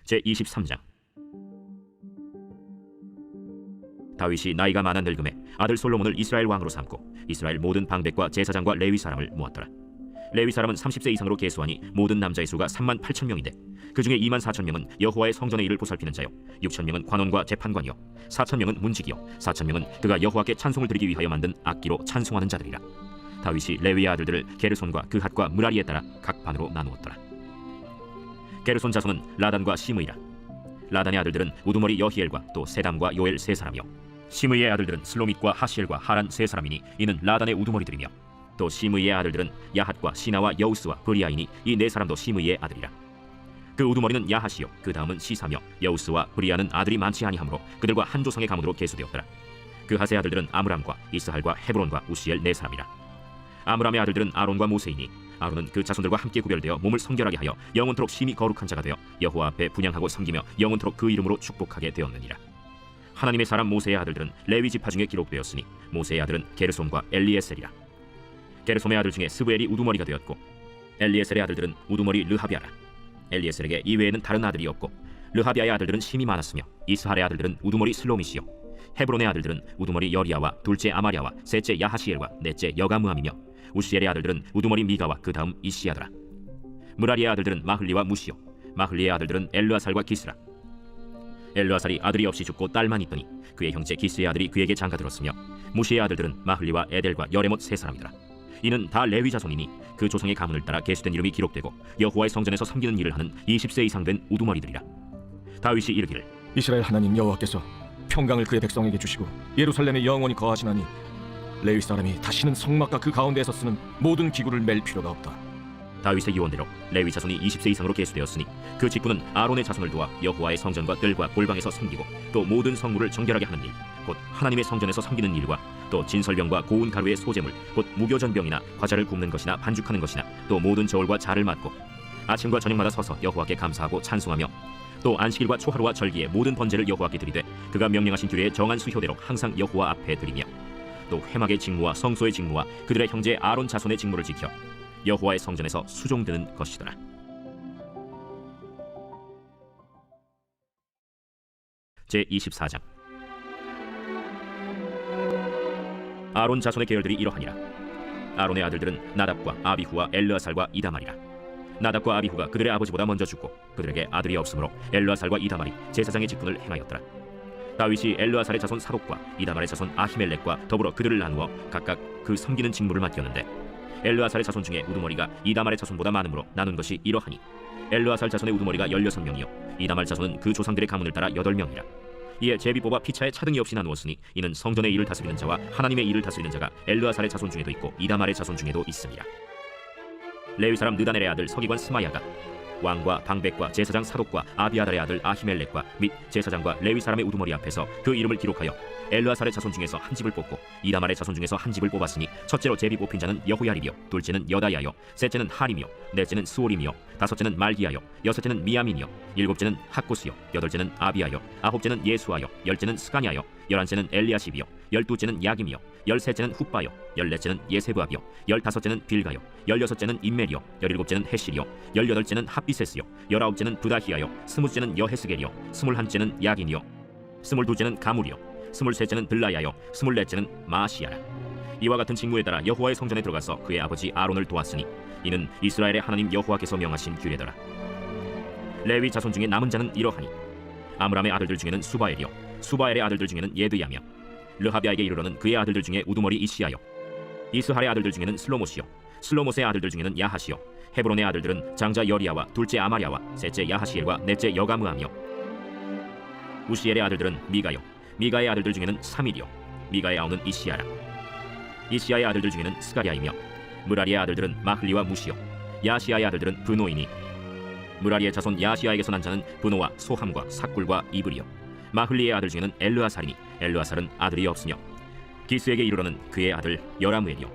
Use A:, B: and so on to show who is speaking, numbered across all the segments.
A: 제23장. 다윗이 나이가 많아 늙음에 아들 솔로몬을 이스라엘 왕으로 삼고 이스라엘 모든 방백과 제사장과 레위 사람을 모았더라. 레위 사람은 30세 이상으로 계수하니 모든 남자의 수가 38,000명인데 그 중에 24,000명은 여호와의 성전의 일을 보살피는 자요, 6,000명은 관원과 재판관이요, 4,000명은 문지기요, 4,000명은 그가 여호와께 찬송을 드리기 위하여 만든 악기로 찬송하는 자들이라. 다윗이 레위의 아들들을 게르손과 그핫과 므라리에 따라 각 반으로 나누었더라. 게르손 자손은 라단과 시므이라. 라단의 아들들은 우두머리 여히엘과 또 세담과 요엘 세 사람이요, 시므이의 아들들은 슬로밋과 하시엘과 하란 세 사람이니 이는 라단의 우두머리들이며, 또 시므이의 아들들은 야핫과 시나와 여우스와 브리아이니 이 네 사람도 시므이의 아들이라. 그 우두머리는 야핫이요, 그 다음은 시사며 여우스와 브리아는 아들이 많지 아니하므로 그들과 한 조상의 가문으로 계수되었더라. 그 핫의 아들들은 아므람과 이스할과 헤브론과 우시엘 네 사람이라. 아므람의 아들들은 아론과 모세이니 아론은 그 자손들과 함께 구별되어 몸을 성결하게 하여 영원토록 심히 거룩한 자가 되어 여호와 앞에 분향하고 섬기며 영원토록 그 이름으로 축복하게 되었느니라. 하나님의 사람 모세의 아들들은 레위 지파 중에 기록되었으니 모세의 아들은 게르솜과 엘리에셀이라. 게르솜의 아들 중에 스브엘이 우두머리가 되었고 엘리에셀의 아들들은 우두머리 르하비아라. 엘리에셀에게 이외에는 다른 아들이 없고 르하비아의 아들들은 심이 많았으며 이스할의 아들들은 우두머리 슬로밋이요, 헤브론의 아들들은 우두머리 여리야와 둘째 아마랴와 셋째 야하시엘과 넷째 여가므함이며 우시엘의 아들들은 우두머리 미가와 그 다음 이시야더라. 므라리의 아들들은 마흘리와 무시요, 마흘리의 아들들은 엘르아살과 기스라. 엘르아살이 아들이 없이 죽고 딸만 있더니 그의 형제 기스의 아들이 그에게 장가들었으며 무시의 아들들은 마흘리와 에델과 여레못 세 사람이더라. 이는 다 레위 자손이니 그 조상의 가문을 따라 계수된 이름이 기록되고 여호와의 성전에서 섬기는 일을 하는 20세 이상 된 우두머리들이라. 다윗이 이르기를,
B: 이스라엘 하나님 여호와께서 평강을 그의 백성에게 주시고 예루살렘에 영원히 거하시나니 레위 사람이 다시는 성막과 그 가운데에서 쓰는 모든 기구를 맬 필요가 없다.
A: 다윗의 유언대로 레위 자손이 20세 이상으로 계수되었으니 그 직분은 아론의 자손을 도와 여호와의 성전과 뜰과 골방에서 섬기고 또 모든 성물을 정결하게 하는 일, 곧 하나님의 성전에서 섬기는 일과 또 진설병과 고운 가루의 소재물, 곧 무교전병이나 과자를 굽는 것이나 반죽하는 것이나 또 모든 저울과 자를 맡고 아침과 저녁마다 서서 여호와께 감사하고 찬송하며 또 안식일과 초하루와 절기에 모든 번제를 여호와께 드리되 그가 명령하신 규례의 정한 수효대로 항상 여호와 앞에 드리며 또 회막의 직무와 성소의 직무와 그들의 형제 아론 자손의 직무를 지켜 여호와의 성전에서 수종드는 것이더라. 제24장. 아론 자손의 계열들이 이러하니라. 아론의 아들들은 나답과 아비후와 엘르아살과 이다말이라. 나답과 아비후가 그들의 아버지보다 먼저 죽고 그들에게 아들이 없으므로 엘르아살과 이다말이 제사장의 직분을 행하였더라. 다윗이 엘르아살의 자손 사독과 이다말의 자손 아히멜렉과 더불어 그들을 나누어 각각 그 섬기는 직무를 맡겼는데 엘르아살의 자손 중에 우두머리가 이다말의 자손보다 많으므로 나눈 것이 이러하니 엘르아살 자손의 우두머리가 16명이요 이다말 자손은 그 조상들의 가문을 따라 8명이라. 이에 제비 뽑아 피차에 차등이 없이 나누었으니 이는 성전의 일을 다스리는 자와 하나님의 일을 다스리는 자가 엘르아살의 자손 중에도 있고 이다말의 자손 중에도 있습니다. 레위 사람 느다넬의 아들 서기관 스마야가 왕과 방백과 제사장 사독과 아비아달의 아들 아히멜렉과 및 제사장과 레위 사람의 우두머리 앞에서 그 이름을 기록하여 엘르아살의 자손 중에서 한 집을 뽑고 이다말의 자손 중에서 한 집을 뽑았으니 첫째로 제비 뽑힌 자는 여호야립이요, 둘째는 여다야요, 셋째는 하림이요, 넷째는 스오림이요, 다섯째는 말기야요, 여섯째는 미야민이요, 일곱째는 학고스요, 여덟째는 아비야요, 아홉째는 예수아요, 열째는 스가냐요, 열한째는 엘리야십이요, 열두째는 야김이요, 열셋째는 훗바요, 열넷째는 예세브압이요, 열다섯째는 빌가요, 열여섯째는 임멜이요, 열일곱째는 헤실이요, 열여덟째는 핫비세스요, 열아홉째는 부다히야요, 스무째는 여헤스겔이요, 스물한째는 야긴이요, 스물두째는 가물이요, 스물셋째는 들라야요, 스물넷째는 마시야라. 이와 같은 직무에 따라 여호와의 성전에 들어가서 그의 아버지 아론을 도왔으니 이는 이스라엘의 하나님 여호와께서 명하신 규례더라. 레위 자손 중에 남은 자는 이러하니 아므람의 아들들 중에는 수바엘이요, 수바엘의 아들들 중에는 예드야며, 르하비아에게 이르러는 그의 아들들 중에 우두머리 이시야요, 이스할의 아들들 중에는 슬로못이요, 슬로못의 아들들 중에는 야하시요, 헤브론의 아들들은 장자 여리야와 둘째 아마랴와 셋째 야하시엘과 넷째 여가므하며, 우시엘의 아들들은 미가요, 미가의 아들들 중에는 사밀이요, 미가의 아우는 이시야라. 이시야의 아들들 중에는 스가랴이며, 므라리의 아들들은 마흘리와 무시요, 야시야의 아들들은 브노이니, 므라리의 자손 야시야에게서 난 자는 브노와 소함과 삭굴과 이브리요, 마흘리의 아들 중에는 엘르아살이니 엘르아살은 아들이 없으며, 기스에게 이르러는 그의 아들 여라무엘이요,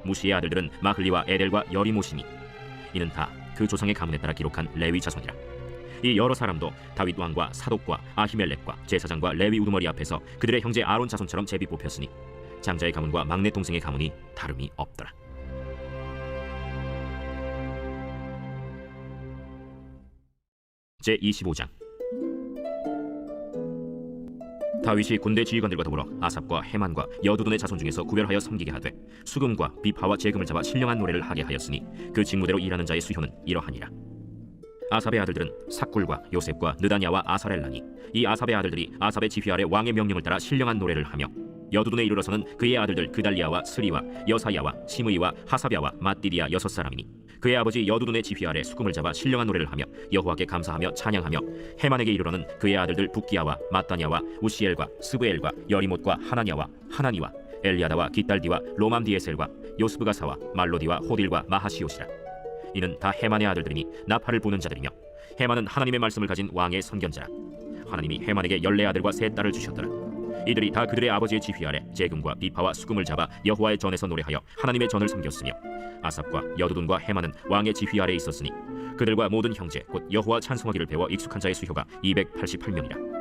A: 무시의 아들들은 마흘리와 에델과 여리모시니 이는 다 그 조상의 가문에 따라 기록한 레위 자손이라. 이 여러 사람도 다윗 왕과 사독과 아히멜렉과 제사장과 레위 우두머리 앞에서 그들의 형제 아론 자손처럼 제비 뽑혔으니 장자의 가문과 막내 동생의 가문이 다름이 없더라. 제25장. 다윗이 군대 지휘관들과 더불어 아삽과 헤만과 여두둔의 자손 중에서 구별하여 섬기게 하되 수금과 비파와 재금을 잡아 신령한 노래를 하게 하였으니 그 직무대로 일하는 자의 수효는 이러하니라. 아삽의 아들들은 삭굴과 요셉과 느다냐와 아사렐라니 이 아삽의 아들들이 아삽의 지휘 아래 왕의 명령을 따라 신령한 노래를 하며 여두둔에 이르러서는 그의 아들들 그달리아와 스리와 여사야와 시므이와 하사랴와 마띠디아 6사람이니 그의 아버지 여두둔의 지휘 아래 수금을 잡아 신령한 노래를 하며 여호와께 감사하며 찬양하며 헤만에게 이르러는 그의 아들들 붓기야와 마따냐와 우시엘과 스브엘과 여리못과 하나냐와 하나니와 엘리아다와 기딸디와 로맘디에셀과 요스브가사와 말로디와 호딜과 마하시옷이라. 이는 다 헤만의 아들들이니 나팔을 부는 자들이며 헤만은 하나님의 말씀을 가진 왕의 선견자라. 하나님이 헤만에게 14아들과 3딸을 주셨더라. 이들이 다 그들의 아버지의 지휘 아래 재금과 비파와 수금을 잡아 여호와의 전에서 노래하여 하나님의 전을 섬겼으며 아삽과 여두둔과 헤만은 왕의 지휘 아래에 있었으니 그들과 모든 형제 곧 여호와 찬송하기를 배워 익숙한 자의 수효가 288명이라.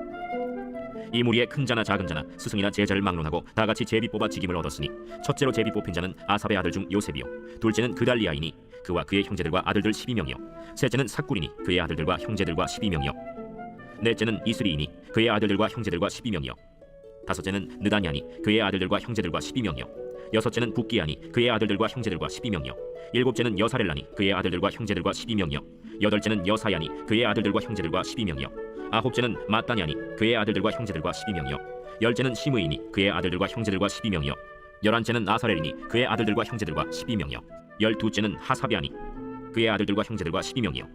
A: 이 무리에 큰 자나 작은 자나 스승이나 제자를 막론하고 다같이 제비 뽑아 직임을 얻었으니 첫째로 제비 뽑힌 자는 아삽의 아들 중 요셉이요 둘째는 그달리아이니 그와 그의 형제들과 아들들 12명이요 셋째는 삭굴이니 그의 아들들과 형제들과 12명이요 넷째는 이스리이니 그의 아들들과 형제들과 12명이요 다섯째는 느다냐니 그의 아들들과 형제들과 12명이요 여섯째는 붓기야니 그의 아들들과 형제들과 12명이요 일곱째는 여사렐라니 그의 아들들과 형제들과 12명이요 여덟째는 여사야니 그의 아들들과 형제들과 12명이요 아홉째는 마따냐니 그의 아들들과 형제들과 12명이요 열째는 시므이니 그의 아들들과 형제들과 12명이요 열한째는 아사렐이니 그의 아들들과 형제들과 12명이요 열두째는 하사비아니 그의 아들들과 형제들과 12명이요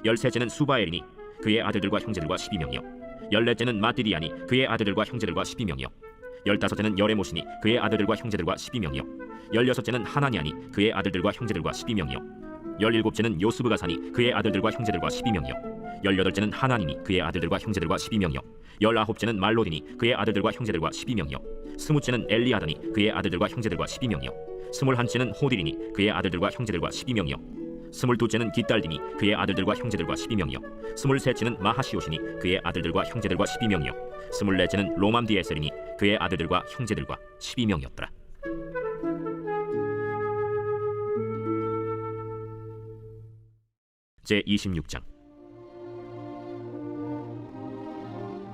A: 열셋째는 수바엘이니 그의 아들들과 형제들과 12명이요 열넷째는 마띠디아니 그의 아들들과 형제들과 12명이요 열다섯째는 여레못이니 그의 아들들과 형제들과 12명이요 열여섯째는 하나냐니 그의 아들들과 형제들과 12명이요 열일곱째는 요스브가사니 그의 아들들과 형제들과 12명이요 열여덟째는 하나니니 그의 아들들과 형제들과 12명이요 열아홉째는 말로디니 그의 아들들과 형제들과 12명이요 스무째는 엘리아다니 그의 아들들과 형제들과 12명이요 스물한째는 호딜이니 그의 아들들과 형제들과 12명이요 스물두째는 기딸디니 그의 아들들과 형제들과 12명이요 스물셋째는 마하시옷이니 그의 아들들과 형제들과 12명이요 스물넷째는 로맘디에셀이니 그의 아들들과 형제들과 12명이었더라. 제26장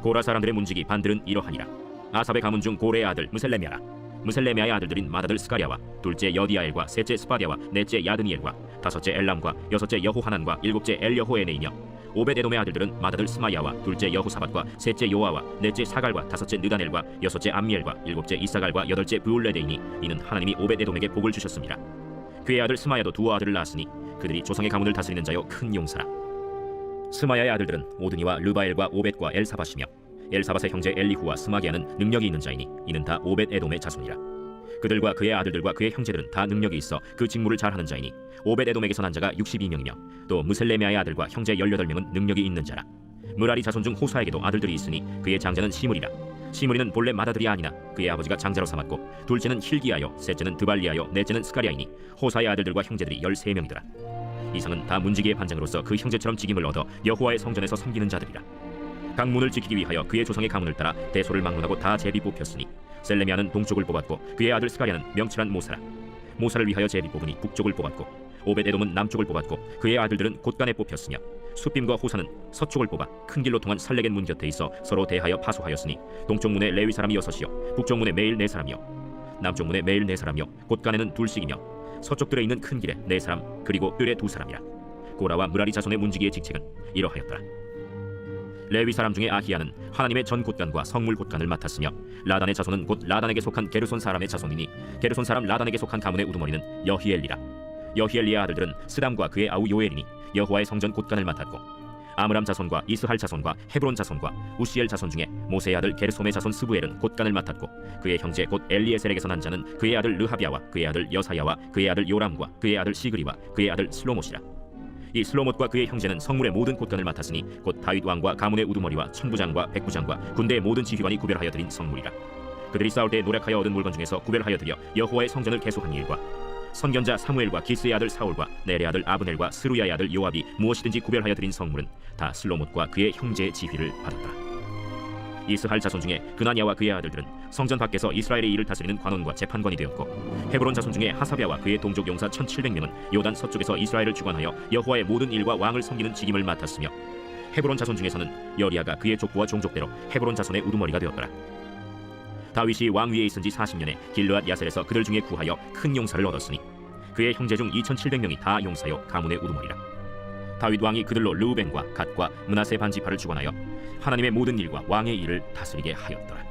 A: 고라 사람들의 문지기 반들은 이러하니라. 아삽의 가문 중 고레의 아들 무셀레미아라. 무셀레미아의 아들들인 맏아들 스가랴와 둘째 여디아엘과 셋째 스바랴와 넷째 야드니엘과 다섯째 엘람과 여섯째 여호하난과 일곱째 엘여호에네이며 오벳에돔의 아들들은 맏아들 스마야와 둘째 여호사밧과 셋째 요아와 넷째 사갈과 다섯째 느다넬과 여섯째 암미엘과 일곱째 이사갈과 여덟째 브울레데이니 이는 하나님이 오벳에돔에게 복을 주셨습니다. 그의 아들 스마야도 두 아들을 낳았으니 그들이 조상의 가문을 다스리는 자요 큰 용사라. 스마야의 아들들은 오드니와 르바엘과 오벳과 엘사밧이며 엘사밧의 형제 엘리후와 스마기야는 능력이 있는 자이니 이는 다 오벳에돔의 자손이라. 그들과 그의 아들들과 그의 형제들은 다 능력이 있어 그 직무를 잘하는 자이니 오벳에돔에게서 난 자가 62명이며 또 무셀레미아의 아들과 형제 18명은 능력이 있는 자라. 무라리 자손 중 호사에게도 아들들이 있으니 그의 장자는 시므리라. 시므리는 본래 맏아들이 아니나 그의 아버지가 장자로 삼았고 둘째는 힐기야요 셋째는 드발리야요 넷째는 스가랴이니 호사의 아들들과 형제들이 13명이더라. 이상은 다 문지기의 반장으로서 그 형제처럼 직임을 얻어 여호와의 성전에서 섬기는 자들이라. 각 문을 지키기 위하여 그의 조상의 가문을 따라 대소를 막론하고 다 제비 뽑혔으니 셀레미아는 동쪽을 뽑았고 그의 아들 스가랴는 명철한 모사라. 모사를 위하여 제비 뽑으니 북쪽을 뽑았고 오벳에돔은 남쪽을 뽑았고 그의 아들들은 곳간에 뽑혔으며 숫빔과 호사는 서쪽을 뽑아 큰 길로 통한 살레겐 문 곁에 있어 서로 대하여 파수하였으니 동쪽 문에 레위 사람이 6이요 북쪽 문에 매일 4사람이요 남쪽 문에 매일 4사람이요 곳간에는 둘씩이며 서쪽들에 있는 큰 길에 4사람 그리고 뜰에 2사람이라. 고라와 무라리 자손의 문지기의 직책은 이러하였더라. 레위 사람 중에 아히야는 하나님의 전 곳간과 성물 곳간을 맡았으며 라단의 자손은 곧 라단에게 속한 게르손 사람의 자손이니 게르손 사람 라단에게 속한 가문의 우두머리는 여히엘리라. 여히엘리의 아들들은 스담과 그의 아우 요엘이니 여호와의 성전 곳간을 맡았고 아므람 자손과 이스할 자손과 헤브론 자손과 우시엘 자손 중에 모세의 아들 게르솜의 자손 스부엘은 곳간을 맡았고 그의 형제 곧 엘리에셀에게서 난 자는 그의 아들 르하비야와 그의 아들 여사야와 그의 아들 요람과 그의 아들 시그리와 그의 아들 슬로못이라. 이 슬로못과 그의 형제는 성물의 모든 곳간을 맡았으니 곧 다윗 왕과 가문의 우두머리와 천부장과 백부장과 군대의 모든 지휘관이 구별하여 드린 성물이라. 그들이 싸울 때 노력하여 얻은 물건 중에서 구별하여 드려 여호와의 성전을 계속한 일과 선견자 사무엘과 기스의 아들 사울과 넬의 아들 아브넬과 스루야의 아들 요압이 무엇이든지 구별하여 드린 성물은 다 슬로못과 그의 형제의 지휘를 받았더라. 이스할 자손 중에 그나냐와 그의 아들들은 성전 밖에서 이스라엘의 일을 다스리는 관원과 재판관이 되었고 헤브론 자손 중에 하사랴와 그의 동족 용사 1700명은 요단 서쪽에서 이스라엘을 주관하여 여호와의 모든 일과 왕을 섬기는 직임을 맡았으며 헤브론 자손 중에서는 여리야가 그의 족보와 종족대로 헤브론 자손의 우두머리가 되었더라. 다윗이 왕위에 있은 지 40년에 길르앗 야셀에서 그들 중에 구하여 큰 용사를 얻었으니 그의 형제 중 2,700명이 다 용사여 가문의 우두머리라. 다윗 왕이 그들로 르우벤과 갓과 므낫세 반지파를 주관하여 하나님의 모든 일과 왕의 일을 다스리게 하였더라.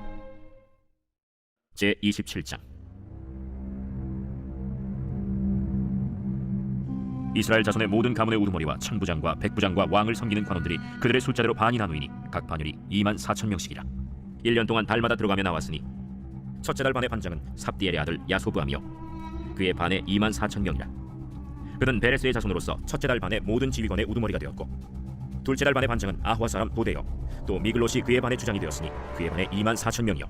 A: 제 27장. 이스라엘 자손의 모든 가문의 우두머리와 천부장과 백부장과 왕을 섬기는 관원들이 그들의 숫자대로 반이 나누이니 각 반열이 24,000명씩이라. 1년 동안 달마다 들어가며 나왔으니 첫째 달 반의 반장은 삽디엘의 아들 야소부하며 그의 반에 24,000명이라. 그는 베레스의 자손으로서 첫째 달 반의 모든 지휘관의 우두머리가 되었고 둘째 달 반의 반장은 아화 사람 도데요 또 미글롯이 그의 반의 주장이 되었으니 그의 반에 24,000명이요.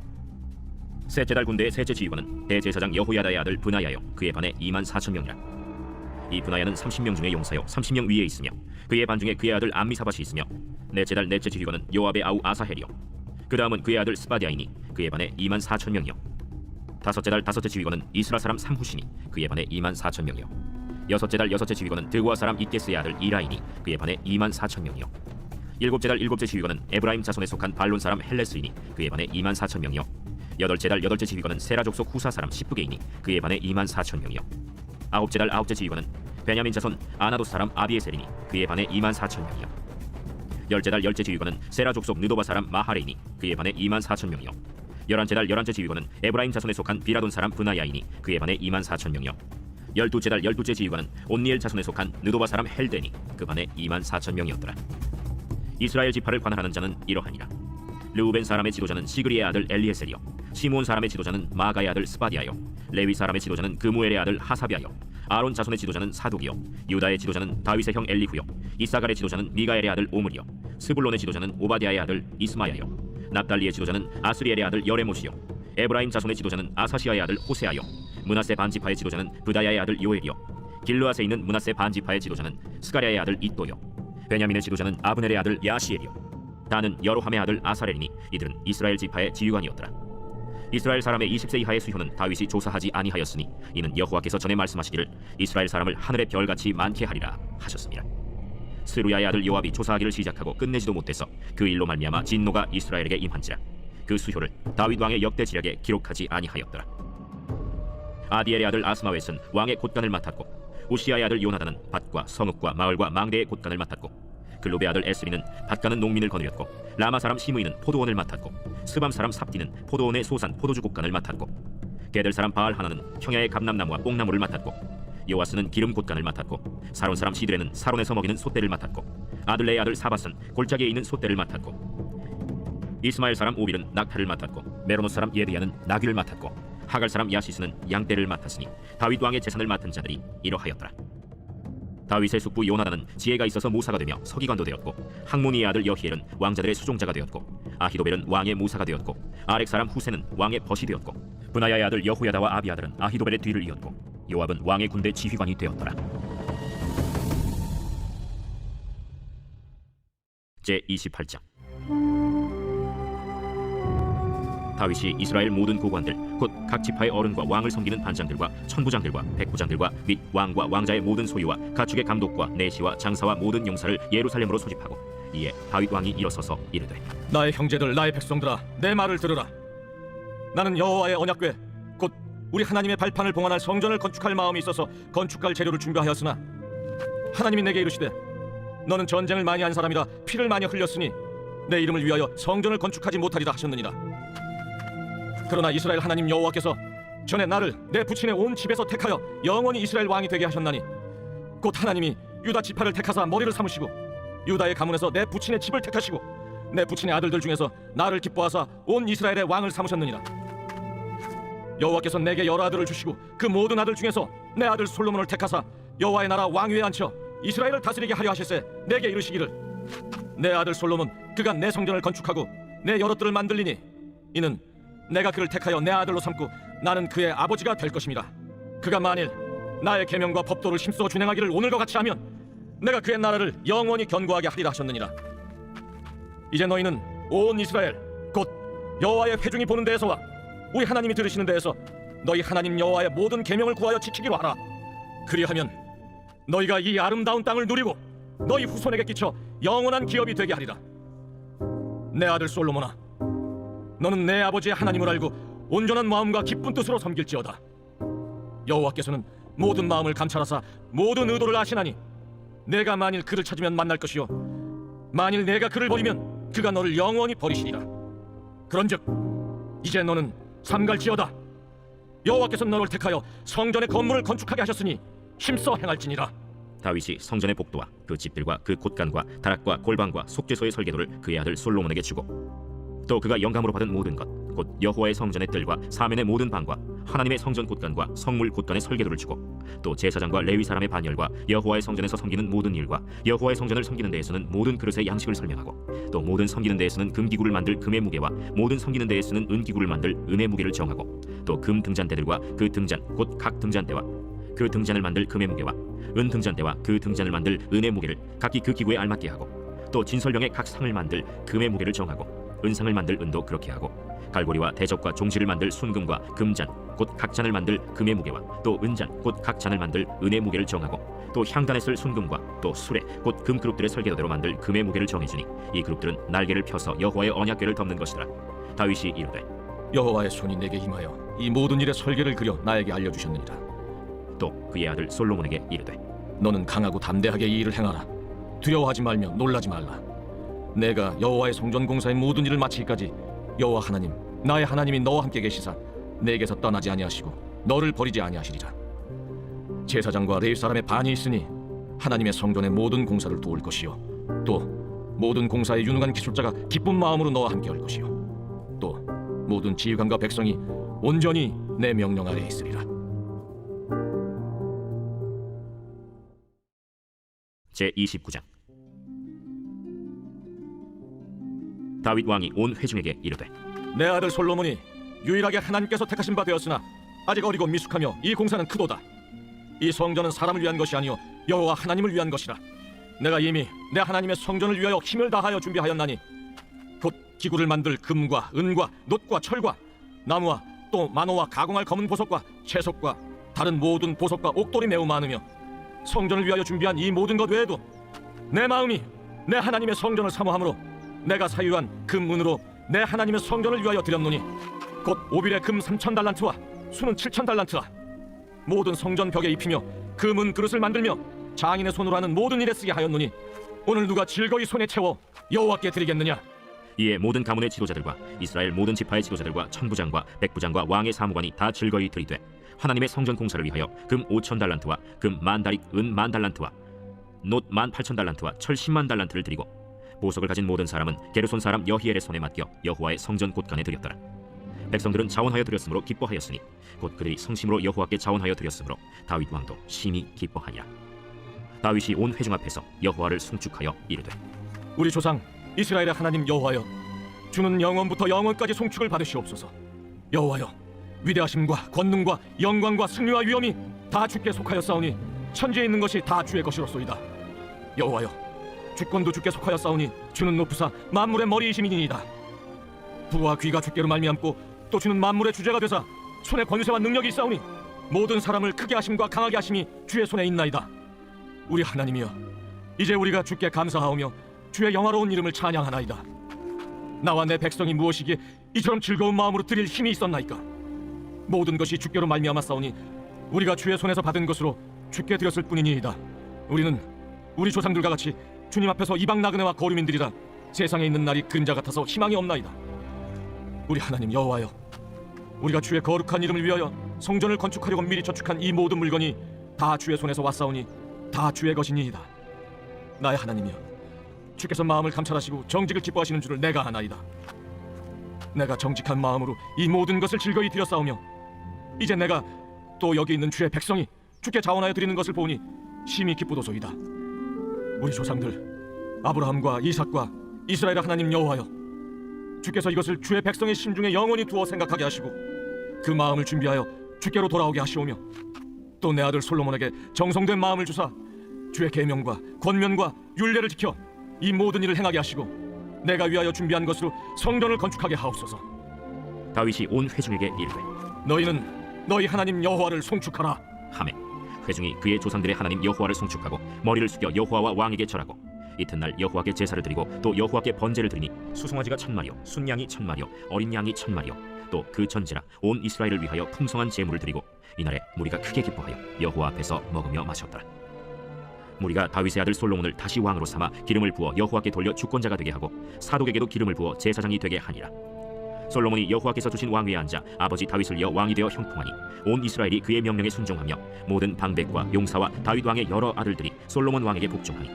A: 셋째 달 군대의 셋째 지휘관은 대제사장 여호야다의 아들 브나야요 그의 반에 24,000명이라. 이 브나야는 30명 중에 용사요 30명 위에 있으며 그의 반 중에 그의 아들 암미사밧이 있으며 넷째 달 넷째 지휘관은 요압의 아우 아사헬이요 그 다음은 그의 아들 스바디아이니 그의 반에 24,000명이요. 다섯째 달 다섯째 지휘관은 이스라 사람 삼후시니 그의 반에 24,000명이요. 여섯째 달 여섯째 지휘관은 드고아 사람 이게스의 아들 이라이니 그의 반에 24,000명이요. 일곱째 달 일곱째 지휘관은 에브라임 자손에 속한 발론 사람 헬레스이니 그의 반에 24,000명이요. 여덟째 달 여덟째 지휘관은 세라 족속 후사 사람 십부게이니 그의 반에 24,000명이요. 아홉째 달 아홉째 지휘관은 베냐민 자손 아나도 사람 아비에셀이니 그의 반에 24,000명이요. 열째 달 열째 지휘관은 세라 족속 느도바 사람 마하레이니 그의 반에 24,000명이요. 열한째 달 열한째 지휘관은 에브라임 자손에 속한 비라돈 사람 브나야이니 그의 반에 24,000명이요. 열두째 달 열두째 지휘관은 온니엘 자손에 속한 느도바 사람 헬데니 그 반에 24,000명이었더라. 이스라엘 지파를 관할하는 자는 이러하니라. 르우벤 사람의 지도자는 시그리의 아들 엘리에셀이요 시므온 사람의 지도자는 마가의 아들 스바디아요 레위 사람의 지도자는 그무엘의 아들 하사비아요 아론 자손의 지도자는 사독이요 유다의 지도자는 다윗의 형 엘리후요 이사갈의 지도자는 미가엘의 아들 오므리요 스불론의 지도자는 오바디아의 아들 이스마야요 납달리의 지도자는 아스리엘의 아들 여레못이요 에브라임 자손의 지도자는 아사시아의 아들 호세아요 므낫세 반지파의 지도자는 브다야의 아들 요엘이요 길르앗에 있는 므낫세 반지파의 지도자는 스가랴의 아들 이또요 베냐민의 지도자는 아브넬의 아들 야시엘이요 다는 여로함의 아들 아사렐이니 이들은 이스라엘 지파의 지휘관이었더라. 이스라엘 사람의 20세 이하의 수효는 다윗이 조사하지 아니하였으니 이는 여호와께서 전에 말씀하시기를 이스라엘 사람을 하늘의 별같이 많게 하리라 하셨습니다. 스루야의 아들 요압이 조사하기를 시작하고 끝내지도 못해서 그 일로 말미암아 진노가 이스라엘에게 임한지라 그 수효를 다윗 왕의 역대 지략에 기록하지 아니하였더라. 아디엘의 아들 아스마웻은 왕의 곳간을 맡았고 우시아의 아들 요나단은 밭과 성읍과 마을과 망대의 곳간을 맡았고 글로베 아들 에스리는 밭가는 농민을 거느렸고 라마 사람 시므이는 포도원을 맡았고 스밤 사람 삽디는 포도원의 소산 포도주 곳간을 맡았고 게델 사람 바알 하나는 평야의 감람나무와 뽕나무를 맡았고 요아스는 기름 곳간을 맡았고 사론 사람 시드레는 사론에서 먹이는 솥대를 맡았고 아들레의 아들 사밧은 골짜기에 있는 솥대를 맡았고 이스마엘 사람 오빌은 낙타를 맡았고 메로노 사람 예드야는 나귀를 맡았고 하갈 사람 야시스는 양떼를 맡았으니 다윗 왕의 재산을 맡은 자들이 이러하였더라. 다윗의 숙부 요나단은 지혜가 있어서 모사가 되며 서기관도 되었고 학모니의 아들 여히엘은 왕자들의 수종자가 되었고 아히도벨은 왕의 모사가 되었고 아렉 사람 후세는 왕의 벗이 되었고 브나야의 아들 여호야다와 아비아들은 아히도벨의 뒤를 이었고 요압은 왕의 군대 지휘관이 되었더라. 제 28장. 다윗이 이스라엘 모든 고관들 곧 각 지파의 어른과 왕을 섬기는 반장들과 천부장들과 백부장들과 및 왕과 왕자의 모든 소유와 가축의 감독과 내시와 장사와 모든 용사를 예루살렘으로 소집하고 이에 다윗 왕이 일어서서 이르되
B: 나의 형제들 나의 백성들아 내 말을 들으라. 나는 여호와의 언약궤 곧 우리 하나님의 발판을 봉헌할 성전을 건축할 마음이 있어서 건축할 재료를 준비하였으나 하나님이 내게 이르시되 너는 전쟁을 많이 한 사람이라 피를 많이 흘렸으니 내 이름을 위하여 성전을 건축하지 못하리라 하셨느니라. 그러나 이스라엘 하나님 여호와께서 전에 나를 내 부친의 온 집에서 택하여 영원히 이스라엘 왕이 되게 하셨나니 곧 하나님이 유다 지파를 택하사 머리를 삼으시고 유다의 가문에서 내 부친의 집을 택하시고 내 부친의 아들들 중에서 나를 기뻐하사 온 이스라엘의 왕을 삼으셨느니라. 여호와께서 내게 여러 아들을 주시고 그 모든 아들 중에서 내 아들 솔로몬을 택하사 여호와의 나라 왕위에 앉혀 이스라엘을 다스리게 하려 하실세 내게 이르시기를 내 아들 솔로몬 그가 내 성전을 건축하고 내 여럿들을 만들리니 이는 내가 그를 택하여 내 아들로 삼고 나는 그의 아버지가 될 것입니다. 그가 만일 나의 계명과 법도를 힘써 준행하기를 오늘과 같이 하면 내가 그의 나라를 영원히 견고하게 하리라 하셨느니라. 이제 너희는 온 이스라엘 곧 여호와의 회중이 보는 데에서와 우리 하나님이 들으시는 데에서 너희 하나님 여호와의 모든 계명을 구하여 지키기로 하라. 그리하면 너희가 이 아름다운 땅을 누리고 너희 후손에게 끼쳐 영원한 기업이 되게 하리라. 내 아들 솔로몬아 너는 내 아버지의 하나님을 알고 온전한 마음과 기쁜 뜻으로 섬길지어다. 여호와께서는 모든 마음을 감찰하사 모든 의도를 아시나니 내가 만일 그를 찾으면 만날 것이요 만일 내가 그를 버리면 그가 너를 영원히 버리시리라. 그런즉 이제 너는 삼갈지어다. 여호와께서 너를 택하여 성전의 건물을 건축하게 하셨으니 힘써 행할지니라.
A: 다윗이 성전의 복도와 그 집들과 그 곳간과 다락과 골방과 속죄소의 설계도를 그의 아들 솔로몬에게 주고 또 그가 영감으로 받은 모든 것 곧 여호와의 성전의 뜰과 사면의 모든 방과 하나님의 성전 곳간과 성물 곳간의 설계도를 주고 또 제사장과 레위 사람의 반열과 여호와의 성전에서 섬기는 모든 일과 여호와의 성전을 섬기는 데에서는 모든 그릇의 양식을 설명하고 또 모든 섬기는 데에서는 금기구를 만들 금의 무게와 모든 섬기는 데에 쓰는 은기구를 만들 은의 무게를 정하고 또 금 등잔대들과 그 등잔 곧 각 등잔대와 그 등잔을 만들 금의 무게와 은 등잔대와 그 등잔을 만들 은의 무게를 각기 그 기구에 알맞게 하고 또 진설령의 각 상을 만들 금의 무게를 정하고 은상을 만들 은도 그렇게 하고 갈고리와 대접과 종지를 만들 순금과 금잔 곧 각 잔을 만들 금의 무게와 또 은잔 곧 각 잔을 만들 은의 무게를 정하고 또 향단에 쓸 순금과 또 수레 곧 금그룹들의 설계도대로 만들 금의 무게를 정해주니 이 그룹들은 날개를 펴서 여호와의 언약궤를 덮는 것이더라. 다윗이 이르되
B: 여호와의 손이 내게 임하여 이 모든 일의 설계를 그려 나에게 알려주셨느니라.
A: 또 그의 아들 솔로몬에게 이르되
B: 너는 강하고 담대하게 이 일을 행하라. 두려워하지 말며 놀라지 말라. 내가 여호와의 성전 공사의 모든 일을 마치기까지 여호와 하나님 나의 하나님이 너와 함께 계시사 내게서 떠나지 아니하시고 너를 버리지 아니하시리라. 제사장과 레위 사람의 반이 있으니 하나님의 성전의 모든 공사를 도울 것이요 또 모든 공사의 유능한 기술자가 기쁜 마음으로 너와 함께 할 것이요 또 모든 지휘관과 백성이 온전히 내 명령 아래에 있으리라.
A: 제29장 다윗 왕이 온 회중에게 이르되
B: 내 아들 솔로몬이 유일하게 하나님께서 택하신 바 되었으나 아직 어리고 미숙하며 이 공사는 크도다. 이 성전은 사람을 위한 것이 아니요 여호와 하나님을 위한 것이라. 내가 이미 내 하나님의 성전을 위하여 힘을 다하여 준비하였나니 곧 기구를 만들 금과 은과 놋과 철과 나무와 또 만호와 가공할 검은 보석과 채석과 다른 모든 보석과 옥돌이 매우 많으며 성전을 위하여 준비한 이 모든 것 외에도 내 마음이 내 하나님의 성전을 사모함으로 내가 사유한 금은으로 내 하나님의 성전을 위하여 드렸노니 곧 오빌의 금 3,000달란트와 수는 7,000달란트와 모든 성전 벽에 입히며 금은 그릇을 만들며 장인의 손으로 하는 모든 일에 쓰게 하였노니 오늘 누가 즐거이 손에 채워 여호와께 드리겠느냐.
A: 이에 모든 가문의 지도자들과 이스라엘 모든 지파의 지도자들과 천부장과 백부장과 왕의 사무관이 다 즐거이 들이되 하나님의 성전 공사를 위하여 금 5,000달란트와 금 10,000다릭 은 10,000달란트와 놋 18,000달란트와 철 100,000달란트를 드리고 보석을 가진 모든 사람은 게르손 사람 여히엘의 손에 맡겨 여호와의 성전 곳간에 드렸더라. 백성들은 자원하여 드렸으므로 기뻐하였으니 곧 그들이 성심으로 여호와께 자원하여 드렸으므로 다윗 왕도 심히 기뻐하니라. 다윗이 온 회중 앞에서 여호와를 송축하여 이르되
B: 우리 조상 이스라엘의 하나님 여호와여, 주는 영원부터 영원까지 송축을 받으시옵소서. 여호와여, 위대하심과 권능과 영광과 승리와 위엄이 다 주께 속하였사오니 천지에 있는 것이 다 주의 것이로소이다. 여호와여, 주권도 주께 속하였사오니 주는 높으사 만물의 머리이심이니이다. 부와 귀가 주께로 말미암고 또 주는 만물의 주제가 되사 손에 권세와 능력이 있사오니 모든 사람을 크게 하심과 강하게 하심이 주의 손에 있나이다. 우리 하나님이여, 이제 우리가 주께 감사하오며 주의 영화로운 이름을 찬양하나이다. 나와 내 백성이 무엇이기에 이처럼 즐거운 마음으로 드릴 힘이 있었나이까. 모든 것이 주께로 말미암았사오니 우리가 주의 손에서 받은 것으로 주께 드렸을 뿐이니이다. 우리는 우리 조상들과 같이 주님 앞에서 이방 나그네와 거류민들이라 세상에 있는 날이 그림자 같아서 희망이 없나이다. 우리 하나님 여호와여, 우리가 주의 거룩한 이름을 위하여 성전을 건축하려고 미리 저축한 이 모든 물건이 다 주의 손에서 왔사오니 다 주의 것이니이다. 나의 하나님이여, 주께서 마음을 감찰하시고 정직을 기뻐하시는 줄을 내가 아나이다. 내가 정직한 마음으로 이 모든 것을 즐거이 드렸사오며 이제 내가 또 여기 있는 주의 백성이 주께 자원하여 드리는 것을 보니 심히 기쁘도소이다. 우리 조상들 아브라함과 이삭과 이스라엘의 하나님 여호와여, 주께서 이것을 주의 백성의 심중에 영원히 두어 생각하게 하시고 그 마음을 준비하여 주께로 돌아오게 하시오며 또 내 아들 솔로몬에게 정성된 마음을 주사 주의 계명과 권면과 율례를 지켜 이 모든 일을 행하게 하시고 내가 위하여 준비한 것으로 성전을 건축하게 하옵소서.
A: 다윗이 온 회중에게 이르되
B: 너희는 너희 하나님 여호와를 송축하라
A: 하매 회중이 그의 조상들의 하나님 여호와를 송축하고 머리를 숙여 여호와와 왕에게 절하고 이튿날 여호와께 제사를 드리고 또 여호와께 번제를 드리니 수송아지가 1000마리요 순양이 1000마리요 어린 양이 1000마리요 또 그 전지라 온 이스라엘을 위하여 풍성한 제물을 드리고 이날에 무리가 크게 기뻐하여 여호와 앞에서 먹으며 마셨더라. 무리가 다윗의 아들 솔로몬을 다시 왕으로 삼아 기름을 부어 여호와께 돌려 주권자가 되게 하고 사독에게도 기름을 부어 제사장이 되게 하니라. 솔로몬이 여호와께서 주신 왕위에 앉아 아버지 다윗을 이어 왕이 되어 형통하니 온 이스라엘이 그의 명령에 순종하며 모든 방백과 용사와 다윗 왕의 여러 아들들이 솔로몬 왕에게 복종하니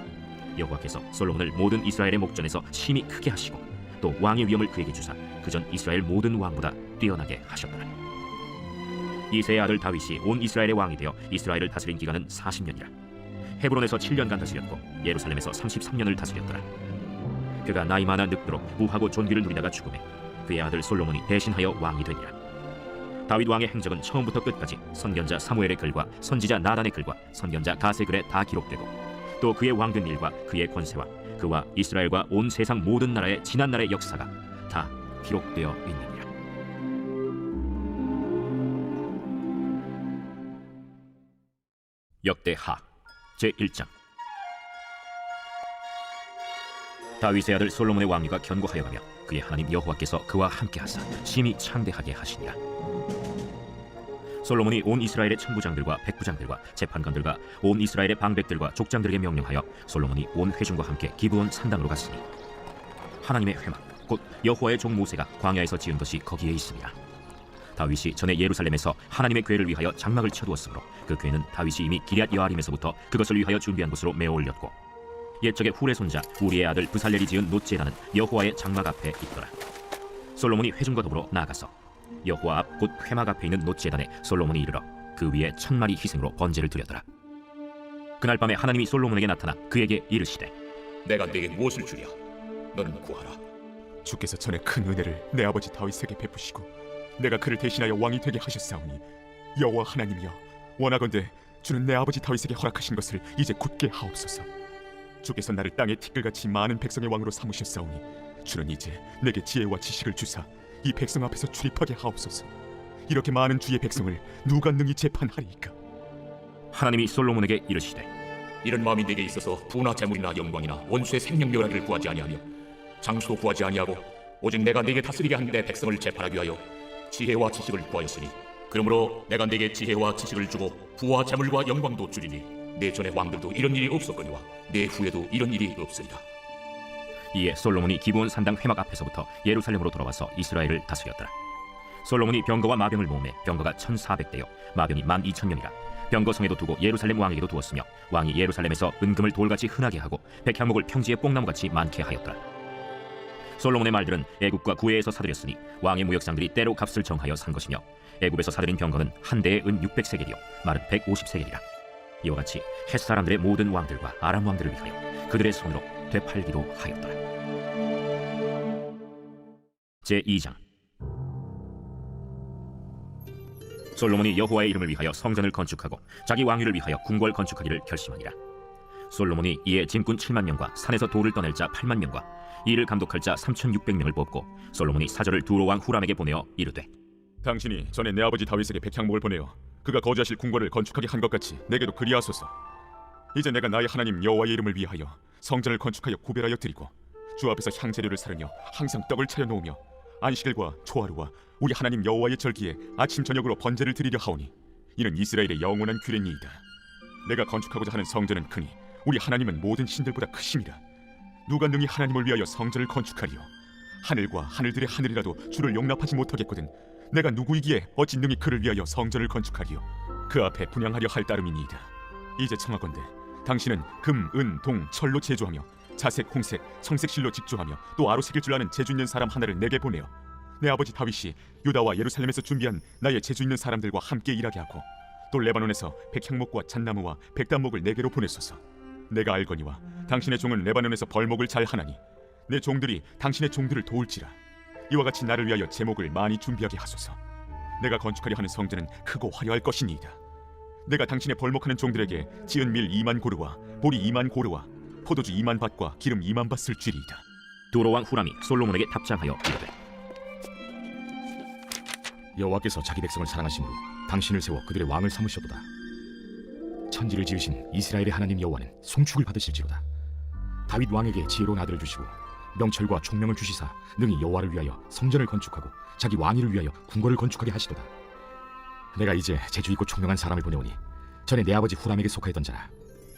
A: 여호와께서 솔로몬을 모든 이스라엘의 목전에서 심히 크게 하시고 또 왕의 위엄을 그에게 주사 그전 이스라엘 모든 왕보다 뛰어나게 하셨더라. 이새의 아들 다윗이 온 이스라엘의 왕이 되어 이스라엘을 다스린 기간은 40년이라. 헤브론에서 7년간 다스렸고 예루살렘에서 33년을 다스렸더라. 그가 나이 많아 늙도록 부하고 존귀를 누리다가 죽음에 그의 아들 솔로몬이 대신하여 왕이 되니라. 다윗 왕의 행적은 처음부터 끝까지 선견자 사무엘의 글과 선지자 나단의 글과 선견자 가세 글에 다 기록되고 또 그의 왕된 일과 그의 권세와 그와 이스라엘과 온 세상 모든 나라의 지난 날의 역사가 다 기록되어 있느니라. 역대하 제1장. 다윗의 아들 솔로몬의 왕위가 견고하여 가며 그의 하나님 여호와께서 그와 함께하사 심히 창대하게 하시니라. 솔로몬이 온 이스라엘의 천부장들과 백부장들과 재판관들과 온 이스라엘의 방백들과 족장들에게 명령하여 솔로몬이 온 회중과 함께 기브온 산당으로 갔으니 하나님의 회막 곧 여호와의 종 모세가 광야에서 지은 것이 거기에 있으니라. 다윗이 전에 예루살렘에서 하나님의 궤를 위하여 장막을 쳐두었으므로 그 궤는 다윗이 이미 기럇 여아림에서부터 그것을 위하여 준비한 곳으로 메어 올렸고 옛적에 훌의 손자 우리의 아들 브살렐이 지은 놋제단은 여호와의 장막 앞에 있더라. 솔로몬이 회중과 더불어 나아가서 여호와 앞 곧 회막 앞에 있는 놋제단에 솔로몬이 이르러 그 위에 1000마리 희생으로 번제를 드렸더라. 그날 밤에 하나님이 솔로몬에게 나타나 그에게 이르시되
C: 내가 네게 무엇을 주랴? 너는 구하라.
D: 주께서 전에 큰 은혜를 내 아버지 다윗에게 베푸시고 내가 그를 대신하여 왕이 되게 하셨사오니 여호와 하나님이여 원하건대 주는 내 아버지 다윗에게 허락하신 것을 이제 굳게 하옵소서. 주께서 나를 땅의 티끌같이 많은 백성의 왕으로 삼으셨사오니 주는 이제 내게 지혜와 지식을 주사 이 백성 앞에서 출입하게 하옵소서. 이렇게 많은 주의 백성을 누가 능히 재판하리이까?
A: 하나님이 솔로몬에게 이르시되
C: 이런 마음이 네게 있어서 부나 재물이나 영광이나 원수의 생명묘라기를 구하지 아니하며 장수도 구하지 아니하고 오직 내가 네게 다스리게 한 내 백성을 재판하기 위하여 지혜와 지식을 구하였으니 그러므로 내가 네게 지혜와 지식을 주고 부와 재물과 영광도 주리니 내 전의 왕들도 이런 일이 없었거니와 내 후에도 이런 일이 없으리라.
A: 이에 솔로몬이 기브온 산당 회막 앞에서부터 예루살렘으로 돌아와서 이스라엘을 다스렸더라. 솔로몬이 병거와 마병을 모으매 병거가 1400대요 마병이 12000명이라. 병거성에도 두고 예루살렘 왕에게도 두었으며 왕이 예루살렘에서 은금을 돌같이 흔하게 하고 백향목을 평지의 뽕나무같이 많게 하였더라. 솔로몬의 말들은 애굽과 구해에서 사들였으니 왕의 무역상들이 때로 값을 정하여 산 것이며 애굽에서 사들인 병거는 한 대에 은 600세겔이요 말은 150세겔이라. 이와 같이 헷 사람들의 모든 왕들과 아람 왕들을 위하여 그들의 손으로 되팔기도 하였더라. 제2장. 솔로몬이 여호와의 이름을 위하여 성전을 건축하고 자기 왕위를 위하여 궁궐 건축하기를 결심하니라. 솔로몬이 이에 짐꾼 7만 명과 산에서 돌을 떠낼 자 8만 명과 이를 감독할 자 3600명을 뽑고 솔로몬이 사절을 두로 왕 후람에게 보내어 이르되
D: 당신이 전에 내 아버지 다윗에게 백향목을 보내어 그가 거주하실 궁궐을 건축하게 한 것 같이 내게도 그리하소서. 이제 내가 나의 하나님 여호와의 이름을 위하여 성전을 건축하여 구별하여 드리고 주 앞에서 향재료를 사르며 항상 떡을 차려 놓으며 안식일과 초하루와 우리 하나님 여호와의 절기에 아침 저녁으로 번제를 드리려 하오니 이는 이스라엘의 영원한 규례니이다. 내가 건축하고자 하는 성전은 크니 우리 하나님은 모든 신들보다 크심이라. 누가 능히 하나님을 위하여 성전을 건축하리요? 하늘과 하늘들의 하늘이라도 주를 용납하지 못하겠거든 내가 누구이기에 어찌 능히 그를 위하여 성전을 건축하리요? 그 앞에 분향하려 할 따름이니이다. 이제 청하건대 당신은 금, 은, 동, 철로 제조하며 자색, 홍색, 청색실로 직조하며 또 아로새길 줄 아는 재주 있는 사람 하나를 내게 보내어 내 아버지 다윗이 유다와 예루살렘에서 준비한 나의 재주 있는 사람들과 함께 일하게 하고 또 레바논에서 백향목과 잣나무와 백단목을 내게로 보내소서. 내가 알거니와 당신의 종은 레바논에서 벌목을 잘 하나니 내 종들이 당신의 종들을 도울지라. 이와 같이 나를 위하여 제목을 많이 준비하게 하소서. 내가 건축하려 하는 성전은 크고 화려할 것이니이다. 내가 당신의 벌목하는 종들에게 지은 밀 2만 고르와 보리 2만 고르와 포도주 2만 밭과 기름 2만 밭을 주리이다.
A: 두로 왕 후람이 솔로몬에게 답장하여 이르되
E: 여호와께서 자기 백성을 사랑하심으로 당신을 세워 그들의 왕을 삼으셨도다. 천지를 지으신 이스라엘의 하나님 여호와는 송축을 받으실지로다. 다윗 왕에게 지혜로운 아들을 주시고 명철과 총명을 주시사 능히 여호와를 위하여 성전을 건축하고 자기 왕위를 위하여 궁궐을 건축하게 하시도다. 내가 이제 재주 있고 총명한 사람을 보내오니 전에 내 아버지 후람에게 속하였던 자라.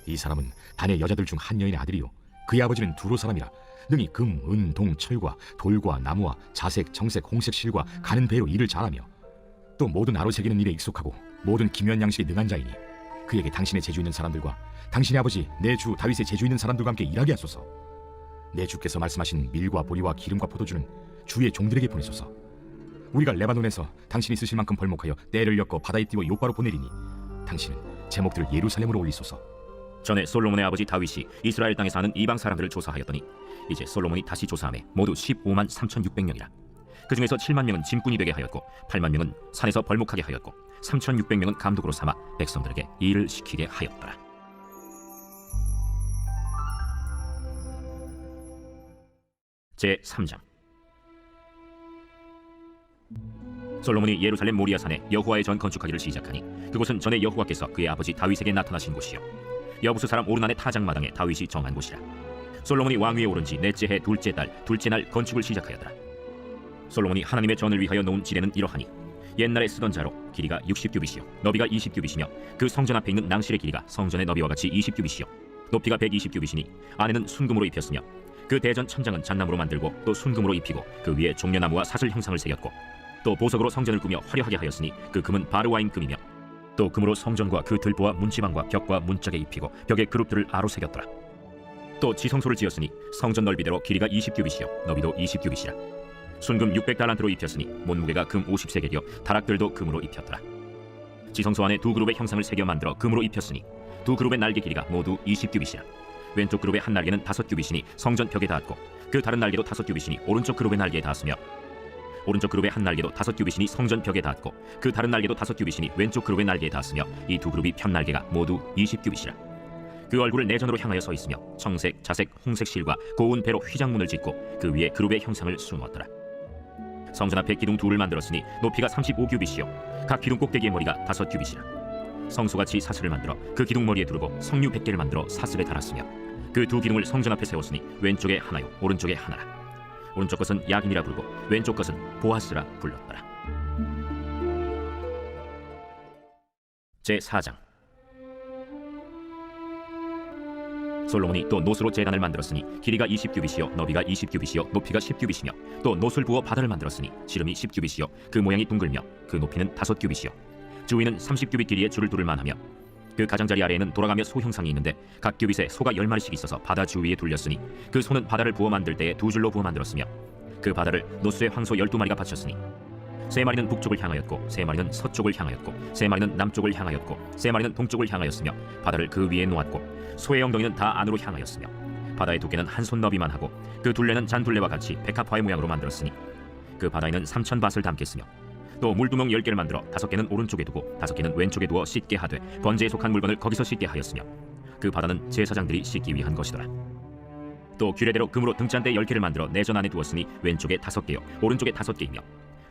E: 이 사람은 단의 여자들 중 한 여인의 아들이요 그의 아버지는 두로 사람이라. 능히 금, 은, 동, 철과 돌과 나무와 자색, 정색, 홍색 실과 가는 배로 일을 잘하며 또 모든 아로 새기는 일에 익숙하고 모든 기묘한 양식에 능한 자이니 그에게 당신의 재주 있는 사람들과 당신의 아버지 내 주 다윗의 재주 있는 사람들과 함께 일하게 하소서. 내 주께서 말씀하신 밀과 보리와 기름과 포도주는 주의 종들에게 보내소서. 우리가 레바논에서 당신이 쓰실 만큼 벌목하여 떼를 엮어 바다에 띄워 요바로 보내리니 당신은 제목들을 예루살렘으로 올리소서.
A: 전에 솔로몬의 아버지 다윗이 이스라엘 땅에 사는 이방 사람들을 조사하였더니 이제 솔로몬이 다시 조사하매 모두 15만 3,600명이라. 그 중에서 7만 명은 짐꾼이 되게 하였고 8만 명은 산에서 벌목하게 하였고 3,600명은 감독으로 삼아 백성들에게 일을 시키게 하였더라. 제 3장. 솔로몬이 예루살렘 모리아산에 여호와의 전 건축하기를 시작하니 그곳은 전에 여호와께서 그의 아버지 다윗에게 나타나신 곳이요 여부스 사람 오르난의 타작마당에 다윗이 정한 곳이라. 솔로몬이 왕위에 오른 지 넷째 해 둘째 달 둘째 날 건축을 시작하였더라. 솔로몬이 하나님의 전을 위하여 놓은 지례는 이러하니 옛날에 쓰던 자로 길이가 60규빗이요 너비가 20규빗이며 그 성전 앞에 있는 낭실의 길이가 성전의 너비와 같이 20규빗이요 높이가 120규빗이니 안에는 순금으로 입혔으며 그 대전 천장은 잣나무로 만들고 또 순금으로 입히고 그 위에 종려나무와 사슬 형상을 새겼고 또 보석으로 성전을 꾸며 화려하게 하였으니 그 금은 바르와인 금이며 또 금으로 성전과 그 들보와 문지방과 벽과 문짝에 입히고 벽에 그룹들을 아로 새겼더라. 또 지성소를 지었으니 성전 넓이대로 길이가 20규빗이요 너비도 20규빗이라. 순금 600달란트로 입혔으니 못무게가 금 50세겔이요 다락들도 금으로 입혔더라. 지성소 안에 두 그룹의 형상을 새겨 만들어 금으로 입혔으니 두 그룹의 날개 길이가 모두 20규빗이라. 왼쪽 그룹의 한 날개는 5규빗이니 성전 벽에 닿았고 그 다른 날개도 5규빗이니 오른쪽 그룹의 날개에 닿았으며 오른쪽 그룹의 한 날개도 5규빗이니 성전 벽에 닿았고 그 다른 날개도 5규빗이니 왼쪽 그룹의 날개에 닿았으며 이 두 그룹이 편 날개가 모두 20규빗이라. 그 얼굴을 내전으로 향하여 서 있으며 청색, 자색, 홍색 실과 고운 배로 휘장문을 짓고 그 위에 그룹의 형상을 수놓았더라. 성전 앞에 기둥 둘을 만들었으니 높이가 35규빗이요 각 기둥 꼭대기의 머리가 5규빗이라. 성소같이 사슬을 만들어 그 기둥 머리에 두르고 성류 100개를 만들어 사슬에 달았으며 그 두 기둥을 성전 앞에 세웠으니 왼쪽에 하나요 오른쪽에 하나라. 오른쪽 것은 야긴이라 부르고 왼쪽 것은 보아스라 불렀더라. 제 4장. 솔로몬이 또 노스로 제단을 만들었으니 길이가 20규빗이요 너비가 20규빗이요 높이가 10규빗이며 또 노스를 부어 바다를 만들었으니 지름이 10규빗이요 그 모양이 둥글며 그 높이는 5규빗이요 주위는 30규빗 길이의 줄을 두를 만하며 그 가장자리 아래에는 돌아가며 소 형상이 있는데 각 규빗에 소가 10마리씩 있어서 바다 주위에 둘렸으니 그 소는 바다를 부어 만들 때에 두 줄로 부어 만들었으며 그 바다를 노스의 황소 12마리가 바쳤으니 3마리는 북쪽을 향하였고 3마리는 서쪽을 향하였고 3마리는 남쪽을 향하였고 3마리는 동쪽을 향하였으며 바다를 그 위에 놓았고 소의 엉덩이는 다 안으로 향하였으며 바다의 두께는 한 손 너비만 하고 그 둘레는 잔둘레와 같이 백합화의 모양으로 만들었으니 그 바다에는 3,000밭을 담겠으며 또 물두멍 10개를 만들어 5개는 오른쪽에 두고 5개는 왼쪽에 두어 씻게 하되 번제에 속한 물건을 거기서 씻게 하였으며 그 바다는 제사장들이 씻기 위한 것이더라. 또 규례대로 금으로 등잔대 10개를 만들어 내전 안에 두었으니 왼쪽에 5개요 오른쪽에 5개이며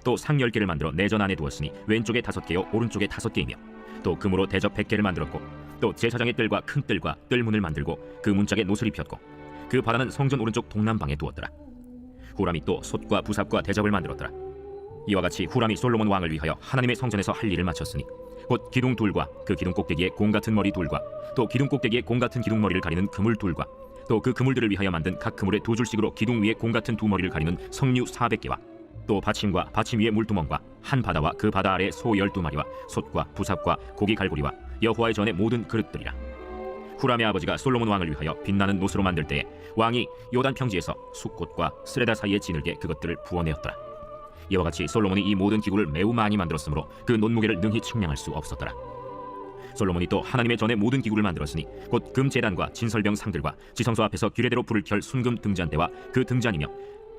A: 또 상 10개를 만들어 내전 안에 두었으니 왼쪽에 5개요 오른쪽에 5개이며 또 금으로 대접 100개를 만들었고 또 제사장의 뜰과 큰 뜰과 뜰문을 만들고 그 문짝에 노슬 입혔고 그 바다는 성전 오른쪽 동남방에 두었더라. 후람이 또 솥과 부삽과 대접을 만들었더라. 이와 같이 후람이 솔로몬 왕을 위하여 하나님의 성전에서 할 일을 마쳤으니 곧 기둥 둘과 그 기둥 꼭대기에 공 같은 머리 둘과 또 기둥 꼭대기에 공 같은 기둥 머리를 가리는 그물 둘과 또 그 그물들을 위하여 만든 각 그물에 두 줄씩으로 기둥 위에 공 같은 두 머리를 가리는 성류 400개와 또 받침과 받침 위에 물두멍과 한 바다와 그 바다 아래 소 12마리와 솥과 부삽과 고기 갈고리와 여호와의 전의 모든 그릇들이라. 후람의 아버지가 솔로몬 왕을 위하여 빛나는 노스로 만들 때에 왕이 요단 평지에서 숫꽃과 스레다 사이에 지늘게 그것들을 부어내었더라. 이와 같이 솔로몬이 이 모든 기구를 매우 많이 만들었으므로 그 논무게를 능히 측량할 수 없었더라. 솔로몬이 또 하나님의 전에 모든 기구를 만들었으니 곧 금제단과 진설병 상들과 지성소 앞에서 규례대로 불을 켤 순금 등잔대와 그 등잔이며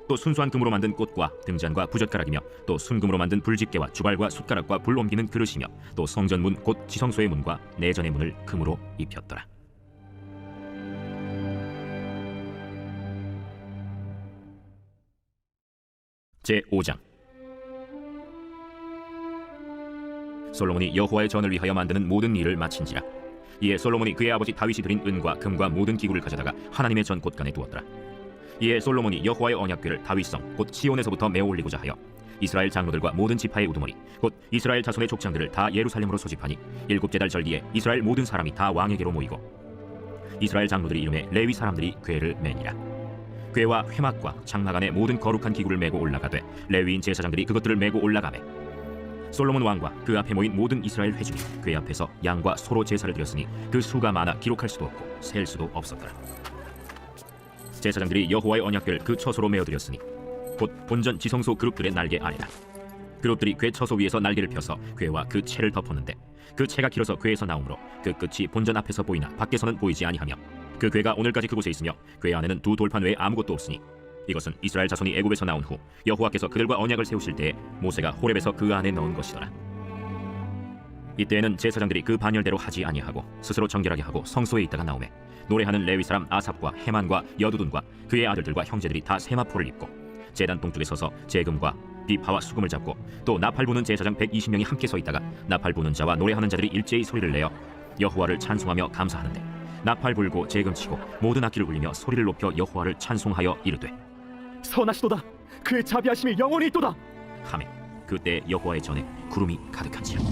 A: 또 순수한 금으로 만든 꽃과 등잔과 부젓가락이며 또 순금으로 만든 불집게와 주발과 숟가락과 불 옮기는 그릇이며 또 성전문 곧 지성소의 문과 내전의 문을 금으로 입혔더라. 제 5장. 솔로몬이 여호와의 전을 위하여 만드는 모든 일을 마친지라. 이에 솔로몬이 그의 아버지 다윗이 드린 은과 금과 모든 기구를 가져다가 하나님의 전 곳간에 두었더라. 이에 솔로몬이 여호와의 언약궤를 다윗성 곧 시온에서부터 메어 올리고자 하여 이스라엘 장로들과 모든 지파의 우두머리 곧 이스라엘 자손의 족장들을 다 예루살렘으로 소집하니 7째 달 절기에 이스라엘 모든 사람이 다 왕에게로 모이고 이스라엘 장로들이 이름에 레위 사람들이 궤를 매니라. 궤와 회막과 장막 안에 모든 거룩한 기구를 메고 올라가되 레위인 제사장들이 그것들을 메고 올라가매 솔로몬 왕과 그 앞에 모인 모든 이스라엘 회중이 궤 앞에서 양과 소로 제사를 드렸으니 그 수가 많아 기록할 수도 없고 셀 수도 없었더라. 제사장들이 여호와의 언약궤를 그 처소로 메어 드렸으니 곧 본전 지성소 그룹들의 날개 아래라. 그룹들이 궤 처소 위에서 날개를 펴서 궤와 그 채를 덮었는데 그 채가 길어서 궤에서 나오므로 그 끝이 본전 앞에서 보이나 밖에서는 보이지 아니하며 그 궤가 오늘까지 그곳에 있으며 궤 안에는 두 돌판 외에 아무것도 없으니 이것은 이스라엘 자손이 애굽에서 나온 후 여호와께서 그들과 언약을 세우실 때에 모세가 호렙에서 그 안에 넣은 것이더라. 이때에는 제사장들이 그 반열대로 하지 아니하고 스스로 정결하게 하고 성소에 있다가 나오매 노래하는 레위 사람 아삽과 헤만과 여두둔과 그의 아들들과 형제들이 다 세마포를 입고 제단 동쪽에 서서 제금과 비파와 수금을 잡고 또 나팔 부는 제사장 120명이 함께 서 있다가 나팔 부는 자와 노래하는 자들이 일제히 소리를 내어 여호와를 찬송하며 감사하는데 나팔 불고 제금 치고 모든 악기를 울리며 소리를 높여 여호와를 찬송하여 이르되
F: 선하시도다. 그의 자비하심이 영원히 있도다.
A: 하매 그때 여호와의 전에 구름이 가득한지라.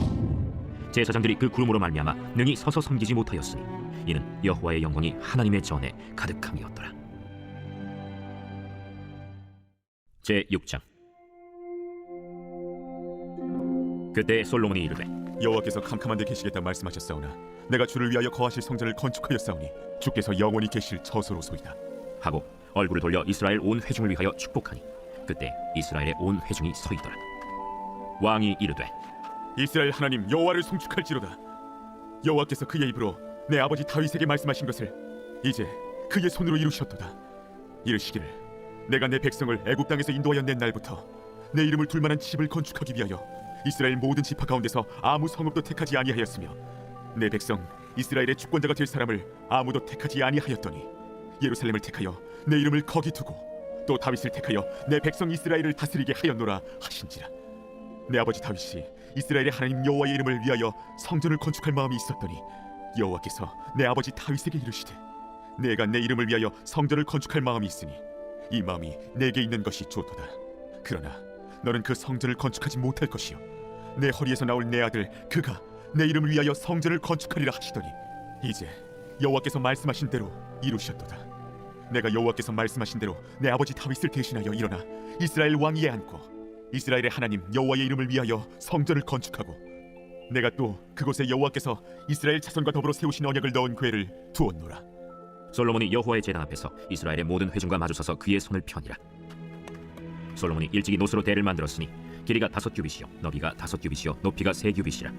A: 제사장들이 그 구름으로 말미암아 능히 서서 섬기지 못하였으니 이는 여호와의 영광이 하나님의 전에 가득함이었더라. 제6장. 그때 솔로몬이 이르되
D: 여호와께서 캄캄한 데 계시겠다 말씀하셨사오나 내가 주를 위하여 거하실 성전을 건축하였사오니 주께서 영원히 계실 처소로소이다
A: 하고 얼굴을 돌려 이스라엘 온 회중을 위하여 축복하니 그때 이스라엘의 온 회중이 서 있더라. 왕이 이르되
D: 이스라엘 하나님 여호와를 송축할지로다. 여호와께서 그의 입으로 내 아버지 다윗에게 말씀하신 것을 이제 그의 손으로 이루셨도다. 이르시기를 내가 내 백성을 애굽 땅에서 인도하여 낸 날부터 내 이름을 둘 만한 집을 건축하기 위하여 이스라엘 모든 지파 가운데서 아무 성읍도 택하지 아니하였으며 내 백성 이스라엘의 주권자가 될 사람을 아무도 택하지 아니하였더니 예루살렘을 택하여 내 이름을 거기 두고 또 다윗을 택하여 내 백성 이스라엘을 다스리게 하였노라 하신지라. 내 아버지 다윗이 이스라엘의 하나님 여호와의 이름을 위하여 성전을 건축할 마음이 있었더니 여호와께서 내 아버지 다윗에게 이르시되 내가 내 이름을 위하여 성전을 건축할 마음이 있으니 이 마음이 내게 있는 것이 좋도다. 그러나 너는 그 성전을 건축하지 못할 것이요 내 허리에서 나올 내 아들 그가 내 이름을 위하여 성전을 건축하리라 하시더니 이제 여호와께서 말씀하신 대로 이루셨도다. 내가 여호와께서 말씀하신 대로 내 아버지 다윗을 대신하여 일어나 이스라엘 왕위에 앉고 이스라엘의 하나님 여호와의 이름을 위하여 성전을 건축하고 내가 또 그곳에 여호와께서 이스라엘 자손과 더불어 세우신 언약을 넣은 궤를 두었노라.
A: 솔로몬이 여호와의 제단 앞에서 이스라엘의 모든 회중과 마주서서 그의 손을 펴니라. 솔로몬이 일찍이 노스로 대를 만들었으니 길이가 5규빗이요 너비가 5규빗이요 높이가 3규빗이라.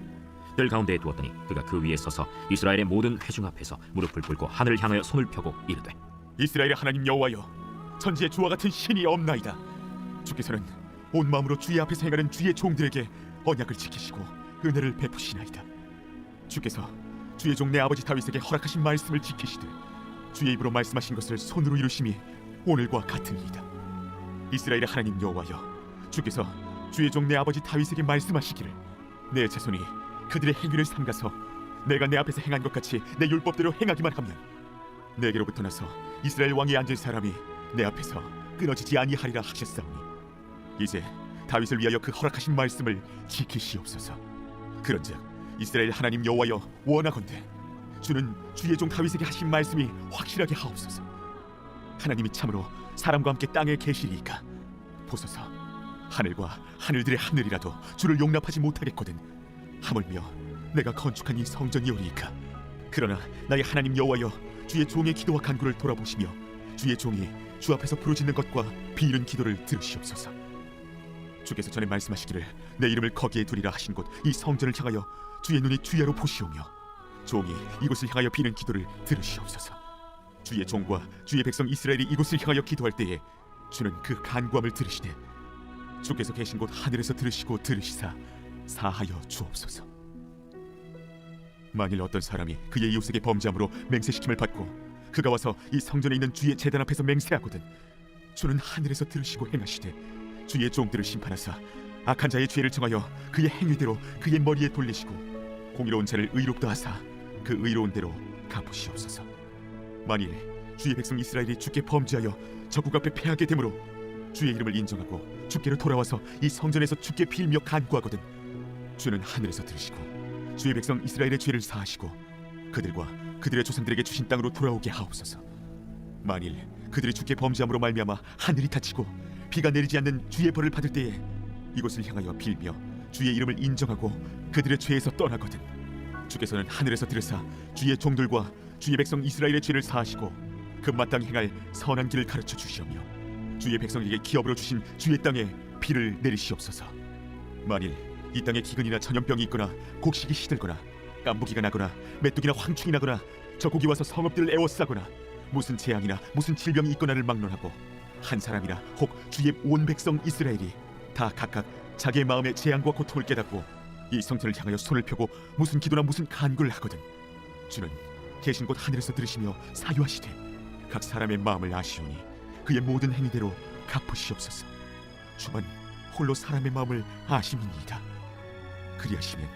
A: 뜰 가운데에 두었더니 그가 그 위에 서서 이스라엘의 모든 회중 앞에서 무릎을 꿇고 하늘을 향하여 손을 펴고 이르되
D: 이스라엘의 하나님 여호와여 천지에 주와 같은 신이 없나이다. 주께서는 온 마음으로 주의 앞에서 행하는 주의 종들에게 언약을 지키시고 은혜를 베푸시나이다. 주께서 주의 종 내 아버지 다윗에게 허락하신 말씀을 지키시되 주의 입으로 말씀하신 것을 손으로 이루심이 오늘과 같으니이다. 이스라엘의 하나님 여호와여 주께서 주의 종 내 아버지 다윗에게 말씀하시기를 내 자손이 그들의 행위를 삼가서 내가 내 앞에서 행한 것 같이 내 율법대로 행하기만 하면 내게로부터 나서 이스라엘 왕에 앉을 사람이 내 앞에서 끊어지지 아니하리라 하셨사오니 이제 다윗을 위하여 그 허락하신 말씀을 지키시옵소서. 그런즉 이스라엘 하나님 여호와여 원하건대 주는 주의 종 다윗에게 하신 말씀이 확실하게 하옵소서. 하나님이 참으로 사람과 함께 땅에 계시리이까 보소서. 하늘과 하늘들의 하늘이라도 주를 용납하지 못하겠거든 하물며 내가 건축한 이 성전이오리이까. 그러나 나의 하나님 여호와여 주의 종의 기도와 간구를 돌아보시며 주의 종이 주 앞에서 부르짖는 것과 비이른 기도를 들으시옵소서. 주께서 전에 말씀하시기를 내 이름을 거기에 두리라 하신 곳 이 성전을 향하여 주의 눈이 주야로 보시오며 종이 이곳을 향하여 비는 기도를 들으시옵소서. 주의 종과 주의 백성 이스라엘이 이곳을 향하여 기도할 때에 주는 그 간구함을 들으시되 주께서 계신 곳 하늘에서 들으시고 들으시사 사하여 주옵소서. 만일 어떤 사람이 그의 이웃에게 범죄함으로 맹세시킴을 받고 그가 와서 이 성전에 있는 주의 제단 앞에서 맹세하거든 주는 하늘에서 들으시고 행하시되 주의 종들을 심판하사 악한 자의 죄를 정하여 그의 행위대로 그의 머리에 돌리시고 공의로운 자를 의롭다 하사 그 의로운 대로 갚으시옵소서. 만일 주의 백성 이스라엘이 주께 범죄하여 적국 앞에 패하게 되므로 주의 이름을 인정하고 주께로 돌아와서 이 성전에서 주께 빌며 간구하거든 주는 하늘에서 들으시고 주의 백성 이스라엘의 죄를 사하시고 그들과 그들의 조상들에게 주신 땅으로 돌아오게 하옵소서. 만일 그들이 주께 범죄함으로 말미암아 하늘이 닫히고 비가 내리지 않는 주의 벌을 받을 때에 이곳을 향하여 빌며 주의 이름을 인정하고 그들의 죄에서 떠나거든 주께서는 하늘에서 들으사 주의 종들과 주의 백성 이스라엘의 죄를 사하시고 그 마땅히 행할 선한 길을 가르쳐 주시오며 주의 백성에게 기업으로 주신 주의 땅에 비를 내리시옵소서. 만일 이 땅에 기근이나 전염병이 있거나 곡식이 시들거나 깐부기가 나거나 메뚜기나 황충이 나거나 적국이 와서 성읍들을 에워싸거나 무슨 재앙이나 무슨 질병이 있거나를 막론하고 한 사람이나 혹 주의 온 백성 이스라엘이 다 각각 자기의 마음의 재앙과 고통을 깨닫고 이 성전을 향하여 손을 펴고 무슨 기도나 무슨 간구를 하거든 주는 계신 곳 하늘에서 들으시며 사유하시되 각 사람의 마음을 아시오니 그의 모든 행위대로 갚으시옵소서. 주만 홀로 사람의 마음을 아심이니이다. 그리하시면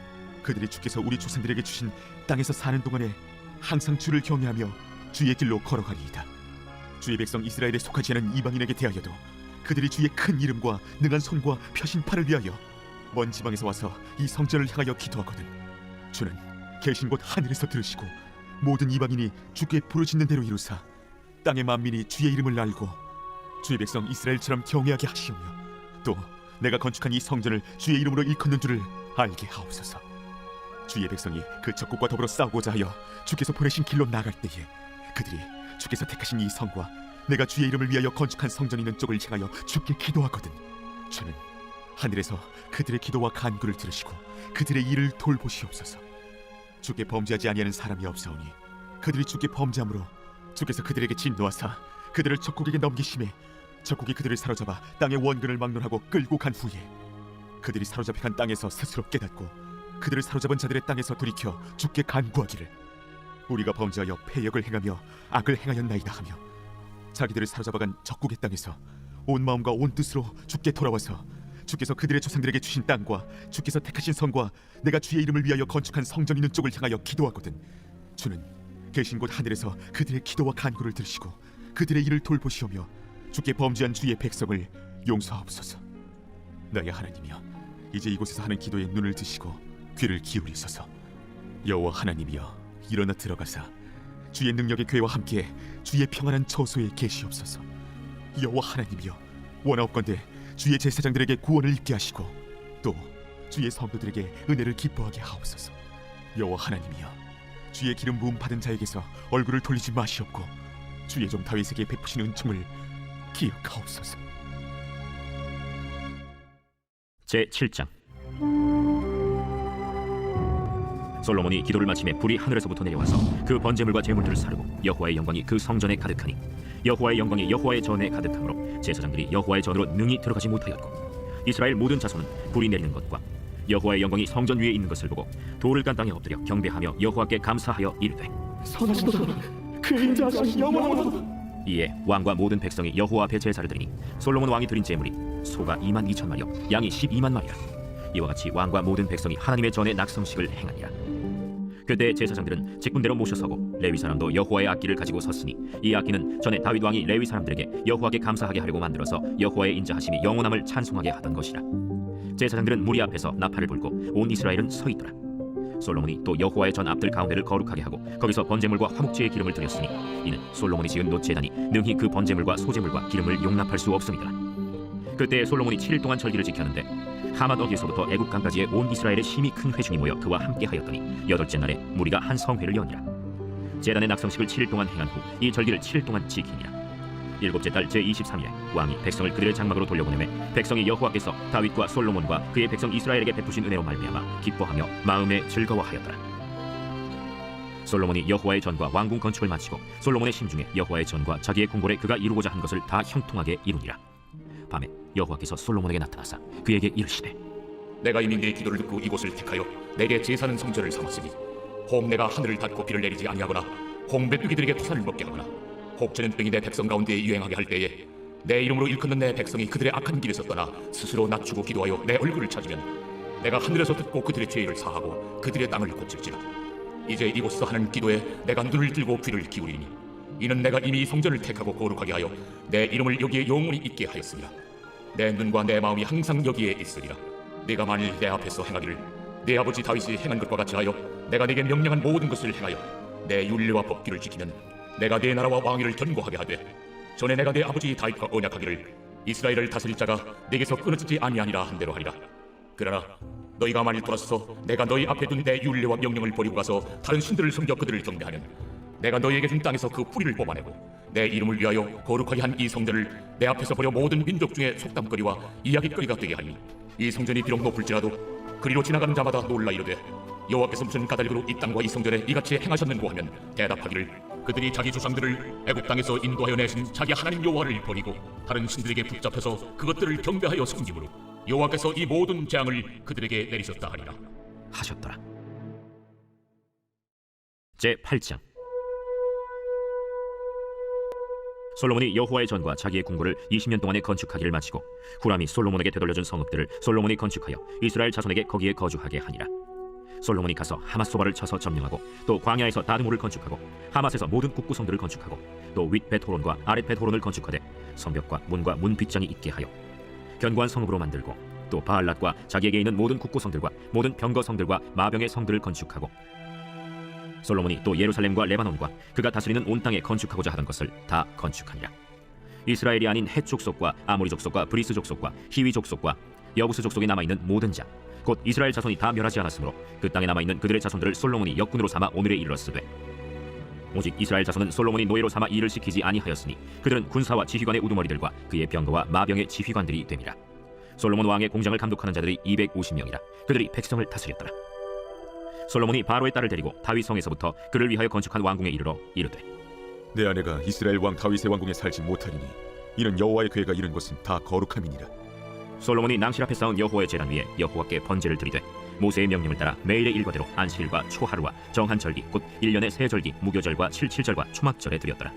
D: 그들이 주께서 우리 조상들에게 주신 땅에서 사는 동안에 항상 주를 경외하며 주의 길로 걸어가리이다. 주의 백성 이스라엘에 속하지 않은 이방인에게 대하여도 그들이 주의 큰 이름과 능한 손과 펴신 팔을 위하여 먼 지방에서 와서 이 성전을 향하여 기도하거든 주는 계신 곳 하늘에서 들으시고 모든 이방인이 주께 부르짖는 대로 이루사 땅의 만민이 주의 이름을 알고 주의 백성 이스라엘처럼 경외하게 하시오며 또 내가 건축한 이 성전을 주의 이름으로 일컫는 줄을 알게 하옵소서. 주의 백성이 그 적국과 더불어 싸우고자 하여 주께서 보내신 길로 나갈 때에 그들이 주께서 택하신 이 성과 내가 주의 이름을 위하여 건축한 성전이 있는 쪽을 향하여 주께 기도하거든 주는 하늘에서 그들의 기도와 간구를 들으시고 그들의 일을 돌보시옵소서. 주께 범죄하지 아니하는 사람이 없사오니 그들이 주께 범죄함으로 주께서 그들에게 진노하사 그들을 적국에게 넘기심에 적국이 그들을 사로잡아 땅의 원근을 막론하고 끌고 간 후에 그들이 사로잡혀 간 땅에서 스스로 깨닫고 그들을 사로잡은 자들의 땅에서 돌이켜 주께 간구하기를 우리가 범죄하여 패역을 행하며 악을 행하였나이다 하며 자기들을 사로잡아간 적국의 땅에서 온 마음과 온 뜻으로 주께 돌아와서 주께서 그들의 조상들에게 주신 땅과 주께서 택하신 성과 내가 주의 이름을 위하여 건축한 성전 있는 쪽을 향하여 기도하거든 주는 계신 곳 하늘에서 그들의 기도와 간구를 들으시고 그들의 일을 돌보시오며 주께 범죄한 주의 백성을 용서하옵소서. 나의 하나님이여 이제 이곳에서 하는 기도에 눈을 드시고 귀를 기울이소서. 여호와 하나님이여 일어나 들어가사 주의 능력의 궤와 함께 주의 평안한 처소에 계시옵소서. 여호와 하나님이여 원하옵건대 주의 제사장들에게 구원을 입게 하시고 또 주의 성도들에게 은혜를 기뻐하게 하옵소서. 여호와 하나님이여 주의 기름 부음 받은 자에게서 얼굴을 돌리지 마시옵고 주의 종 다윗에게 베푸신 은총을 기억하옵소서.
A: 제7장 솔로몬이 기도를 마침에 불이 하늘에서부터 내려와서 그 번제물과 제물들을 사르고 여호와의 영광이 그 성전에 가득하니 여호와의 영광이 여호와의 전에 가득하므로 제사장들이 여호와의 전으로 능히 들어가지 못하였고 이스라엘 모든 자손은 불이 내리는 것과 여호와의 영광이 성전 위에 있는 것을 보고 돌을 깐 땅에 엎드려 경배하며 여호와께 감사하여 이르되
F: 선하시도다. 그 인자하심이 영원하도다.
A: 이에 왕과 모든 백성이 여호와 앞에 제사를 드리니 솔로몬 왕이 드린 제물이 소가 2만 2천 마리요 양이 12만 마리라. 이와 같이 왕과 모든 백성이 하나님의 전에 낙성식을 행하니라. 그때 제사장들은 직분대로 모셔서고 레위 사람도 여호와의 악기를 가지고 섰으니 이 악기는 전에 다윗 왕이 레위 사람들에게 여호와께 감사하게 하려고 만들어서 여호와의 인자하심이 영원함을 찬송하게 하던 것이라. 제사장들은 무리 앞에서 나팔을 불고 온 이스라엘은 서 있더라. 솔로몬이 또 여호와의 전 앞들 가운데를 거룩하게 하고 거기서 번제물과 화목제의 기름을 드렸으니 이는 솔로몬이 지은 놋제단이 능히 그 번제물과 소제물과 기름을 용납할 수 없음이더라. 그때 솔로몬이 7일 동안 절기를 지켰는데 하맛 어귀에서부터 애굽 강까지의 온 이스라엘의 심히 큰 회중이 모여 그와 함께 하였더니 8째 날에 무리가 한 성회를 여니라. 제단의 낙성식을 7일 동안 행한 후 이 절기를 7일 동안 지키니라. 7째 달 제23일에 왕이 백성을 그들의 장막으로 돌려보내매 백성이 여호와께서 다윗과 솔로몬과 그의 백성 이스라엘에게 베푸신 은혜로 말미암아 기뻐하며 마음에 즐거워하였더라. 솔로몬이 여호와의 전과 왕궁 건축을 마치고 솔로몬의 심중에 여호와의 전과 자기의 궁궐에 그가 이루고자 한 것을 다 형통하게 이루니라. 밤에 여호와께서 솔로몬에게 나타나사 그에게 이르시되
C: 내가 이미 네 기도를 듣고 이곳을 택하여 내게 제사는 성전을 삼았으니 혹 내가 하늘을 닫고 비를 내리지 아니하거나 혹 메뚜기들에게 토산을 먹게 하거나 혹 전염병이 내 백성 가운데 유행하게 할 때에 내 이름으로 일컫는 내 백성이 그들의 악한 길에서 떠나 스스로 낮추고 기도하여 내 얼굴을 찾으면 내가 하늘에서 듣고 그들의 죄를 사하고 그들의 땅을 고칠지라. 이제 이곳에서 하는 기도에 내가 눈을 들고 귀를 기울이니 이는 내가 이미 이 성전을 택하고 거룩하게 하여 내 이름을 여기에 영원히 있게 하였습니다. 내 눈과 내 마음이 항상 여기에 있으리라. 네가 만일 내 앞에서 행하기를 내 아버지 다윗이 행한 것과 같이 하여 내가 네게 명령한 모든 것을 행하여 내 율례와 법규를 지키면 내가 네 나라와 왕위를 견고하게 하되 전에 내가 내 아버지 다윗과 언약하기를 이스라엘을 다스릴 자가 네게서 끊어지지 아니하니라 한 대로 하리라. 그러나 너희가 만일 돌아서서 내가 너희 앞에 둔 내 율례와 명령을 버리고 가서 다른 신들을 섬겨 그들을 경배하면 내가 너희에게 준 땅에서 그 뿌리를 뽑아내고 내 이름을 위하여 거룩하게 한 이 성전을 내 앞에서 버려 모든 민족 중에 속담거리와 이야기거리가 되게 하니 이 성전이 비록 높을지라도 그리로 지나가는 자마다 놀라 이르되 여호와께서 무슨 까닭으로 이 땅과 이 성전에 이같이 행하셨는고 하면 대답하기를 그들이 자기 조상들을 애굽 땅에서 인도하여 내신 자기 하나님 여호와를 버리고 다른 신들에게 붙잡혀서 그것들을 경배하여 섬김으로 여호와께서 이 모든 재앙을 그들에게 내리셨다 하리라.
A: 하셨더라. 제 8장. 솔로몬이 여호와의 전과 자기의 궁궐을 20년 동안에 건축하기를 마치고 후람이 솔로몬에게 되돌려준 성읍들을 솔로몬이 건축하여 이스라엘 자손에게 거기에 거주하게 하니라. 솔로몬이 가서 하맛소바를 쳐서 점령하고 또 광야에서 다드모를 건축하고 하맛에서 모든 국구성들을 건축하고 또 윗벳호론과 아랫벳호론을 건축하되 성벽과 문과 문 빗장이 있게 하여 견고한 성읍으로 만들고 또 바알랏과 자기에게 있는 모든 국구성들과 모든 병거성들과 마병의 성들을 건축하고 솔로몬이 또 예루살렘과 레바논과 그가 다스리는 온 땅에 건축하고자 하던 것을 다 건축하니라. 이스라엘이 아닌 헷 족속과 아모리 족속과 브리스 족속과 히위 족속과 여부스 족속에 남아있는 모든 자 곧 이스라엘 자손이 다 멸하지 않았으므로 그 땅에 남아있는 그들의 자손들을 솔로몬이 역군으로 삼아 오늘에 이르렀으되 오직 이스라엘 자손은 솔로몬이 노예로 삼아 일을 시키지 아니하였으니 그들은 군사와 지휘관의 우두머리들과 그의 병거와 마병의 지휘관들이 됨이라. 솔로몬 왕의 공장을 감독하는 자들이 250명이라. 그들이 백성을 다스렸더라. 솔로몬이 바로의 딸을 데리고 다윗 성에서부터 그를 위하여 건축한 왕궁에 이르러 이르되
D: 내 아내가 이스라엘 왕 다윗의 왕궁에 살지 못하리니 이는 여호와의 궤가 이른 곳은 다 거룩함이니라.
A: 솔로몬이 낭실 앞에 쌓은 여호와의 제단 위에 여호와께 번제를 드리되 모세의 명령을 따라 매일의 일과대로 안식일과 초하루와 정한 절기 곧 1년의 세 절기 무교절과 칠칠절과 초막절에 드렸더라.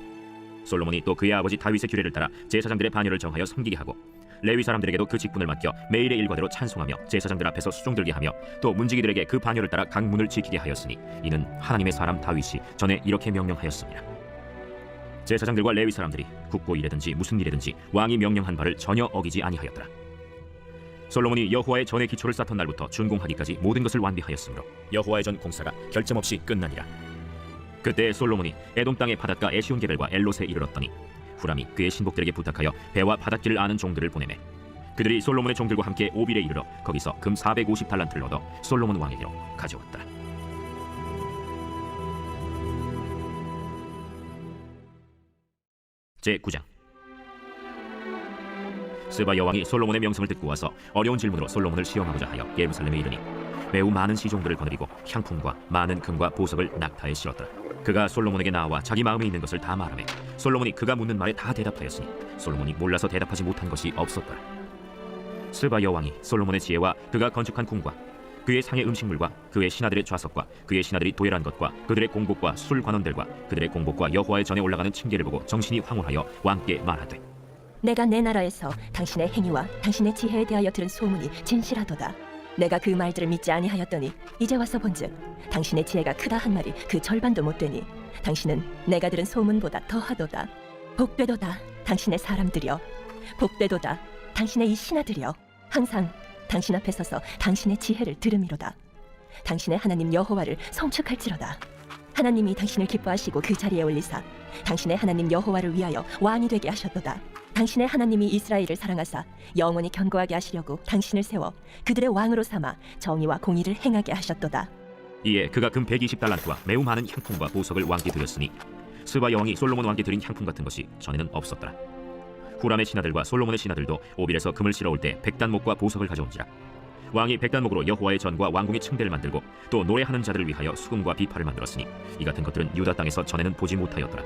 A: 솔로몬이 또 그의 아버지 다윗의 규례를 따라 제사장들의 반열을 정하여 섬기게 하고 레위 사람들에게도 그 직분을 맡겨 매일의 일과대로 찬송하며 제사장들 앞에서 수종들게 하며 또 문지기들에게 그 반열을 따라 각 문을 지키게 하였으니 이는 하나님의 사람 다윗이 전에 이렇게 명령하였습니다. 제사장들과 레위 사람들이 국고 일이든지 무슨 일이든지 왕이 명령한 바를 전혀 어기지 아니하였더라. 솔로몬이 여호와의 전의 기초를 쌓던 날부터 준공하기까지 모든 것을 완비하였으므로 여호와의 전 공사가 결점 없이 끝나니라. 그때 솔로몬이 에돔 땅의 바닷가 에시온게벨과 엘롯에 이르렀더니 후람이 그의 신복들에게 부탁하여 배와 바닷길을 아는 종들을 보내매 그들이 솔로몬의 종들과 함께 오빌에 이르러 거기서 금 450달란트를 얻어 솔로몬 왕에게로 가져왔더라. 제 9장. 스바 여왕이 솔로몬의 명성을 듣고 와서 어려운 질문으로 솔로몬을 시험하고자 하여 예루살렘에 이르니 매우 많은 시종들을 거느리고 향품과 많은 금과 보석을 낙타에 실었더라. 그가 솔로몬에게 나와 자기 마음에 있는 것을 다 말하매 솔로몬이 그가 묻는 말에 다 대답하였으니 솔로몬이 몰라서 대답하지 못한 것이 없었더라. 스바 여왕이 솔로몬의 지혜와 그가 건축한 궁과 그의 상의 음식물과 그의 신하들의 좌석과 그의 신하들이 도열한 것과 그들의 공복과 술 관원들과 그들의 공복과 여호와의 전에 올라가는 층계를 보고 정신이 황홀하여 왕께 말하되
G: 내가 내 나라에서 당신의 행위와 당신의 지혜에 대하여 들은 소문이 진실하도다. 내가 그 말들을 믿지 아니하였더니 이제 와서 본즉 당신의 지혜가 크다 한 말이 그 절반도 못되니 당신은 내가 들은 소문보다 더하도다. 복되도다 당신의 사람들이여, 복되도다 당신의 이 신하들이여, 항상 당신 앞에 서서 당신의 지혜를 들음이로다. 당신의 하나님 여호와를 성축할지로다. 하나님이 당신을 기뻐하시고 그 자리에 올리사 당신의 하나님 여호와를 위하여 왕이 되게 하셨도다. 당신의 하나님이 이스라엘을 사랑하사 영원히 견고하게 하시려고 당신을 세워 그들의 왕으로 삼아 정의와 공의를 행하게 하셨도다.
A: 이에 그가 금 120달란트와 매우 많은 향품과 보석을 왕께 드렸으니 스바 여왕이 솔로몬 왕께 드린 향품 같은 것이 전에는 없었더라. 후람의 신하들과 솔로몬의 신하들도 오빌에서 금을 실어올 때 백단목과 보석을 가져온지라. 왕이 백단목으로 여호와의 전과 왕궁의 층대를 만들고 또 노래하는 자들을 위하여 수금과 비파를 만들었으니 이 같은 것들은 유다 땅에서 전에는 보지 못하였더라.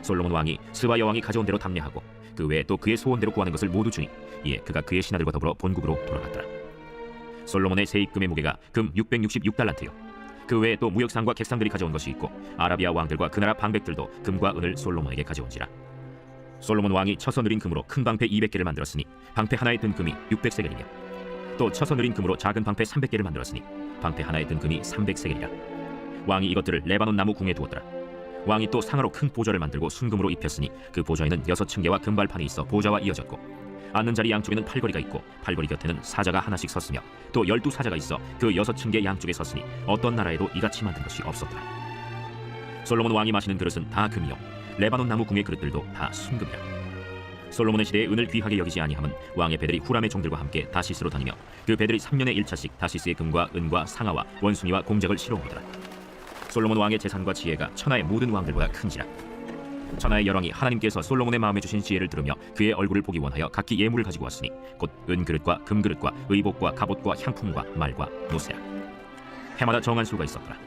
A: 솔로몬 왕이 스바 여왕이 가져온 대로 담례하고 그 외에 또 그의 소원대로 구하는 것을 모두 주니 이에 그가 그의 신하들과 더불어 본국으로 돌아갔더라. 솔로몬의 세입금의 무게가 금 666달란트요 그 외에 또 무역상과 객상들이 가져온 것이 있고 아라비아 왕들과 그 나라 방백들도 금과 은을 솔로몬에게 가져온지라. 솔로몬 왕이 쳐서 느린 금으로 큰 방패 200개를 만들었으니 방패 하나에 든 금이 600세겔이며 또 쳐서 느린 금으로 작은 방패 300개를 만들었으니 방패 하나에 든 금이 300세겔이라. 왕이 이것들을 레바논 나무 궁에 두었더라. 왕이 또 상하로 큰 보좌를 만들고 순금으로 입혔으니 그 보좌에는 6층계와 금발판이 있어 보좌와 이어졌고 앉는 자리 양쪽에는 팔걸이가 있고 팔걸이 곁에는 사자가 하나씩 섰으며 또 12사자가 있어 그 6층계 양쪽에 섰으니 어떤 나라에도 이같이 만든 것이 없었더라. 솔로몬 왕이 마시는 그릇은 다 금이요 레바논 나무 궁의 그릇들도 다 순금이라. 솔로몬의 시대에 은을 귀하게 여기지 아니함은 왕의 배들이 후람의 종들과 함께 다시스로 다니며 그 배들이 3년에 1차씩 다시스의 금과 은과 상아와 원숭이와 공작을 실어오더라. 솔로몬 왕의 재산과 지혜가 천하의 모든 왕들보다 큰지라. 천하의 열왕이 하나님께서 솔로몬의 마음에 주신 지혜를 들으며 그의 얼굴을 보기 원하여 각기 예물을 가지고 왔으니 곧 은그릇과 금그릇과 의복과 갑옷과 향품과 말과 노새라. 해마다 정한 수가 있었더라.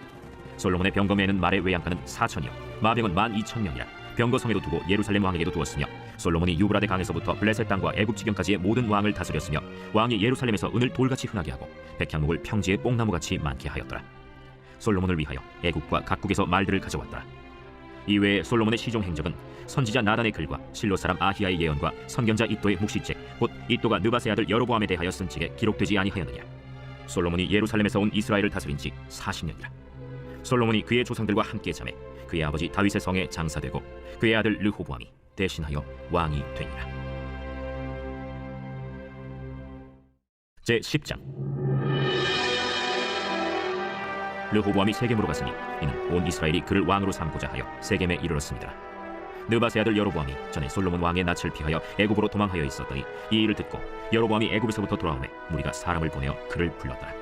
A: 솔로몬의 병거매는 말의 외양간은 4천이요 마병은 12,000명이라. 병거성에도 두고 예루살렘 왕에게도 두었으며 솔로몬이 유브라데 강에서부터 블레셋 땅과 애굽 지경까지의 모든 왕을 다스렸으며 왕이 예루살렘에서 은을 돌같이 흔하게 하고 백향목을 평지에 뽕나무같이 많게 하였더라. 솔로몬을 위하여 애국과 각국에서 말들을 가져왔더라. 이외에 솔로몬의 시종 행적은 선지자 나단의 글과 실로 사람 아히야의 예언과 선견자 이또의 묵시책 곧 이또가 느바세 아들 여로보암에 대하여 쓴 책에 기록되지 아니하였느냐. 솔로몬이 예루살렘에서 온 이스라엘을 다스린 지 40년이라. 솔로몬이 그의 조상들과 함께 잠에 그의 아버지 다윗의 성에 장사되고 그의 아들 르호보암이 대신하여 왕이 되니라. 제 10장. 르호보암이 세겜으로 갔으니 이는 온 이스라엘이 그를 왕으로 삼고자 하여 세겜에 이르렀습니다. 느바세 아들 여로보암이 전에 솔로몬 왕의 낯을 피하여 애굽으로 도망하여 있었더니 이 일을 듣고 여로보암이 애굽에서부터 돌아오매 무리가 사람을 보내어 그를 불렀더라.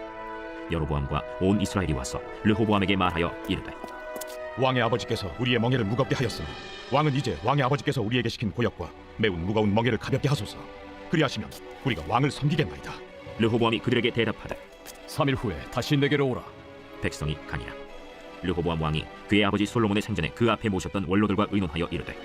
A: 여로보암과 온 이스라엘이 와서 르호보암에게 말하여 이르되
H: 왕의 아버지께서 우리의 멍에를 무겁게 하였으나 왕은 이제 왕의 아버지께서 우리에게 시킨 고역과 매운 무거운 멍에를 가볍게 하소서. 그리하시면 우리가 왕을 섬기겠나이다.
A: 르호보암이 그들에게 대답하되
F: 3일 후에 다시 내게로 오라.
A: 백성이 가니라. 르호보암 왕이 그의 아버지 솔로몬의 생전에 그 앞에 모셨던 원로들과 의논하여 이르되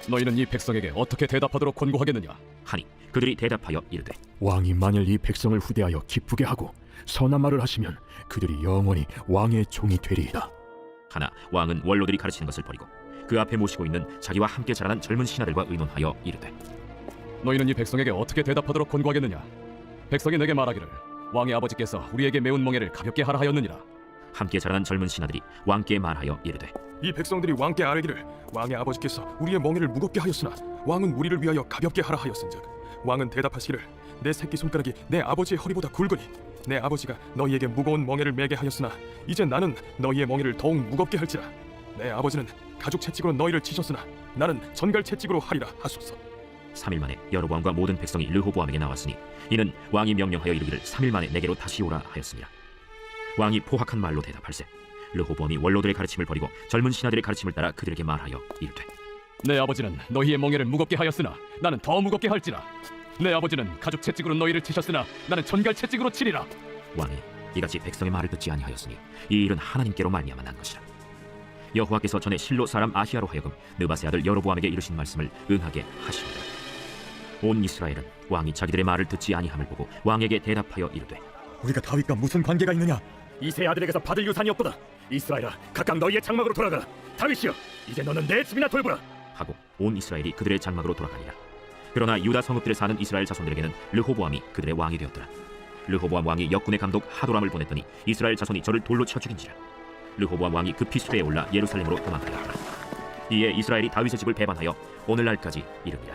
F: 너희는 이 백성에게 어떻게 대답하도록 권고하겠느냐?
A: 하니 그들이 대답하여 이르되
I: 왕이 만일 이 백성을 후대하여 기쁘게 하고 선한 말을 하시면 그들이 영원히 왕의 종이 되리이다.
A: 하나 왕은 원로들이 가르치는 것을 버리고 그 앞에 모시고 있는 자기와 함께 자라난 젊은 신하들과 의논하여 이르되
F: 너희는 이 백성에게 어떻게 대답하도록 권고하겠느냐? 백성이 내게 말하기를 왕의 아버지께서 우리에게 매운 멍에를 가볍게 하라 하였느니라.
A: 함께 자라난 젊은 신하들이 왕께 말하여 이르되
H: 이 백성들이 왕께 아뢰기를 왕의 아버지께서 우리의 멍에를 무겁게 하였으나 왕은 우리를 위하여 가볍게 하라 하였은즉 왕은 대답하시기를 내 새끼 손가락이 내 아버지의 허리보다 굵으니 내 아버지가 너희에게 무거운 멍에를 매게 하였으나 이제 나는 너희의 멍에를 더욱 무겁게 할지라. 내 아버지는 가죽 채찍으로 너희를 치셨으나 나는 전갈 채찍으로 하리라 하소서.
A: 3일 만에 여로보암과 모든 백성이 르호보암에게 나왔으니 이는 왕이 명령하여 이르기를 3일 만에 내게로 다시 오라 하였습니다. 왕이 포악한 말로 대답할세 르호보암이 원로들의 가르침을 버리고 젊은 신하들의 가르침을 따라 그들에게 말하여 이르되
F: 내 아버지는 너희의 멍에를 무겁게 하였으나 나는 더 무겁게 할지라. 내 아버지는 가죽 채찍으로 너희를 치셨으나 나는 전갈 채찍으로 치리라.
A: 왕이 이같이 백성의 말을 듣지 아니하였으니 이 일은 하나님께로 말미암아 난 것이라. 여호와께서 전에 실로 사람 아히야로 하여금 느바세 아들 여로보암에게 이르신 말씀을 응하게 하시니라. 온 이스라엘은 왕이 자기들의 말을 듣지 아니함을 보고 왕에게 대답하여 이르되
H: 우리가 다윗과 무슨 관계가 있느냐?
F: 이세 아들에게서 받을 유산이 없도다. 이스라엘아, 각각 너희의 장막으로 돌아가라. 다윗이여, 이제 너는 내 집이나 돌보라.
A: 하고 온 이스라엘이 그들의 장막으로 돌아가니라. 그러나 유다 성읍들에 사는 이스라엘 자손들에게는 르호보암이 그들의 왕이 되었더라. 르호보암 왕이 역군의 감독 하도람을 보냈더니 이스라엘 자손이 저를 돌로 쳐 죽인지라. 르호보암 왕이 급히 수레에 올라 예루살렘으로 도망하였더라. 이에 이스라엘이 다윗의 집을 배반하여 오늘날까지 이릅니다.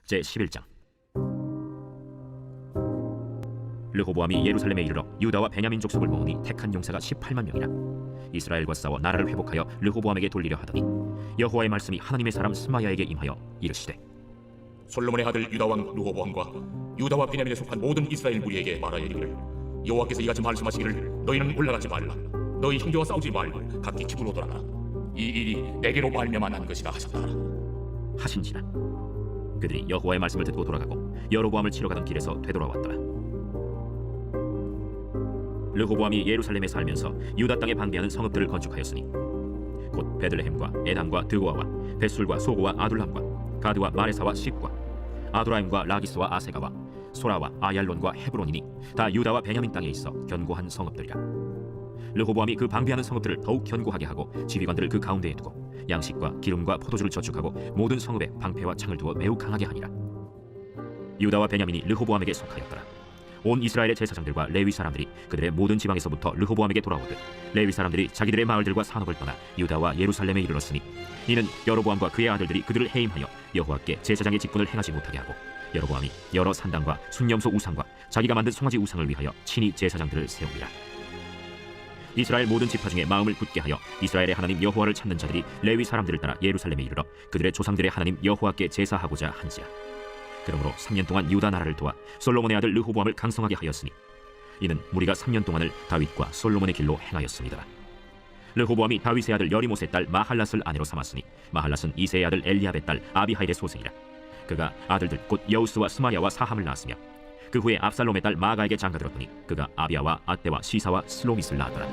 A: 제 11장. 르호보암이 예루살렘에 이르러 유다와 베냐민 족속을 모으니 택한 용사가 18만 명이라. 이스라엘과 싸워 나라를 회복하여 르호보암에게 돌리려 하더니 여호와의 말씀이 하나님의 사람 스마야에게 임하여 이르시되
C: 솔로몬의 아들 유다 왕 르호보암과 유다와 베냐민에 속한 모든 이스라엘 무리에게 말하여 이르기를 여호와께서 이같이 말씀하시기를 너희는 올라가지 말라. 너희 형제와 싸우지 말고 각기 집으로 돌아가라. 이 일이 내게로 말미암아 난 것이라 하셨다.
A: 하신지라. 그들이 여호와의 말씀을 듣고 돌아가고 여로보암을 치러 가던 길에서 되돌아왔더라. 르호보암이 예루살렘에 살면서 유다 땅에 방비하는 성읍들을 건축하였으니 곧 베들레헴과 에담과 드고아와 벳술과 소고와 아둘람과 가드와 마레사와 십과 아도라임과 라기스와 아세가와 소라와 아얄론과 헤브론이니 다 유다와 베냐민 땅에 있어 견고한 성읍들이라. 르호보암이 그 방비하는 성읍들을 더욱 견고하게 하고 지휘관들을 그 가운데에 두고 양식과 기름과 포도주를 저축하고 모든 성읍에 방패와 창을 두어 매우 강하게 하니라. 유다와 베냐민이 르호보암에게 속하였더라. 온 이스라엘의 제사장들과 레위 사람들이 그들의 모든 지방에서부터 르호보암에게 돌아오듯 레위 사람들이 자기들의 마을들과 산업을 떠나 유다와 예루살렘에 이르렀으니 이는 여로보암과 그의 아들들이 그들을 해임하여 여호와께 제사장의 직분을 행하지 못하게 하고 여로보암이 여러 산당과 순념소 우상과 자기가 만든 송아지 우상을 위하여 친히 제사장들을 세웁니다. 이스라엘 모든 지파 중에 마음을 굳게 하여 이스라엘의 하나님 여호와를 찾는 자들이 레위 사람들을 따라 예루살렘에 이르러 그들의 조상들의 하나님 여호와께 제사하고자 한지라. 그러므로 3년 동안 유다 나라를 도와 솔로몬의 아들 르호보암을 강성하게 하였으니 이는 무리가 3년 동안을 다윗과 솔로몬의 길로 행하였습니다. 르호보암이 다윗의 아들 여리못의 딸 마할랏을 아내로 삼았으니 마할랏은 이새의 아들 엘리압의 딸 아비하일의 소생이라. 그가 아들들 곧 여우스와 스마야와 사함을 낳았으며 그 후에 압살롬의 딸 마가에게 장가들었더니 그가 아비야와 아떼와 시사와 슬로밋을 낳았더라.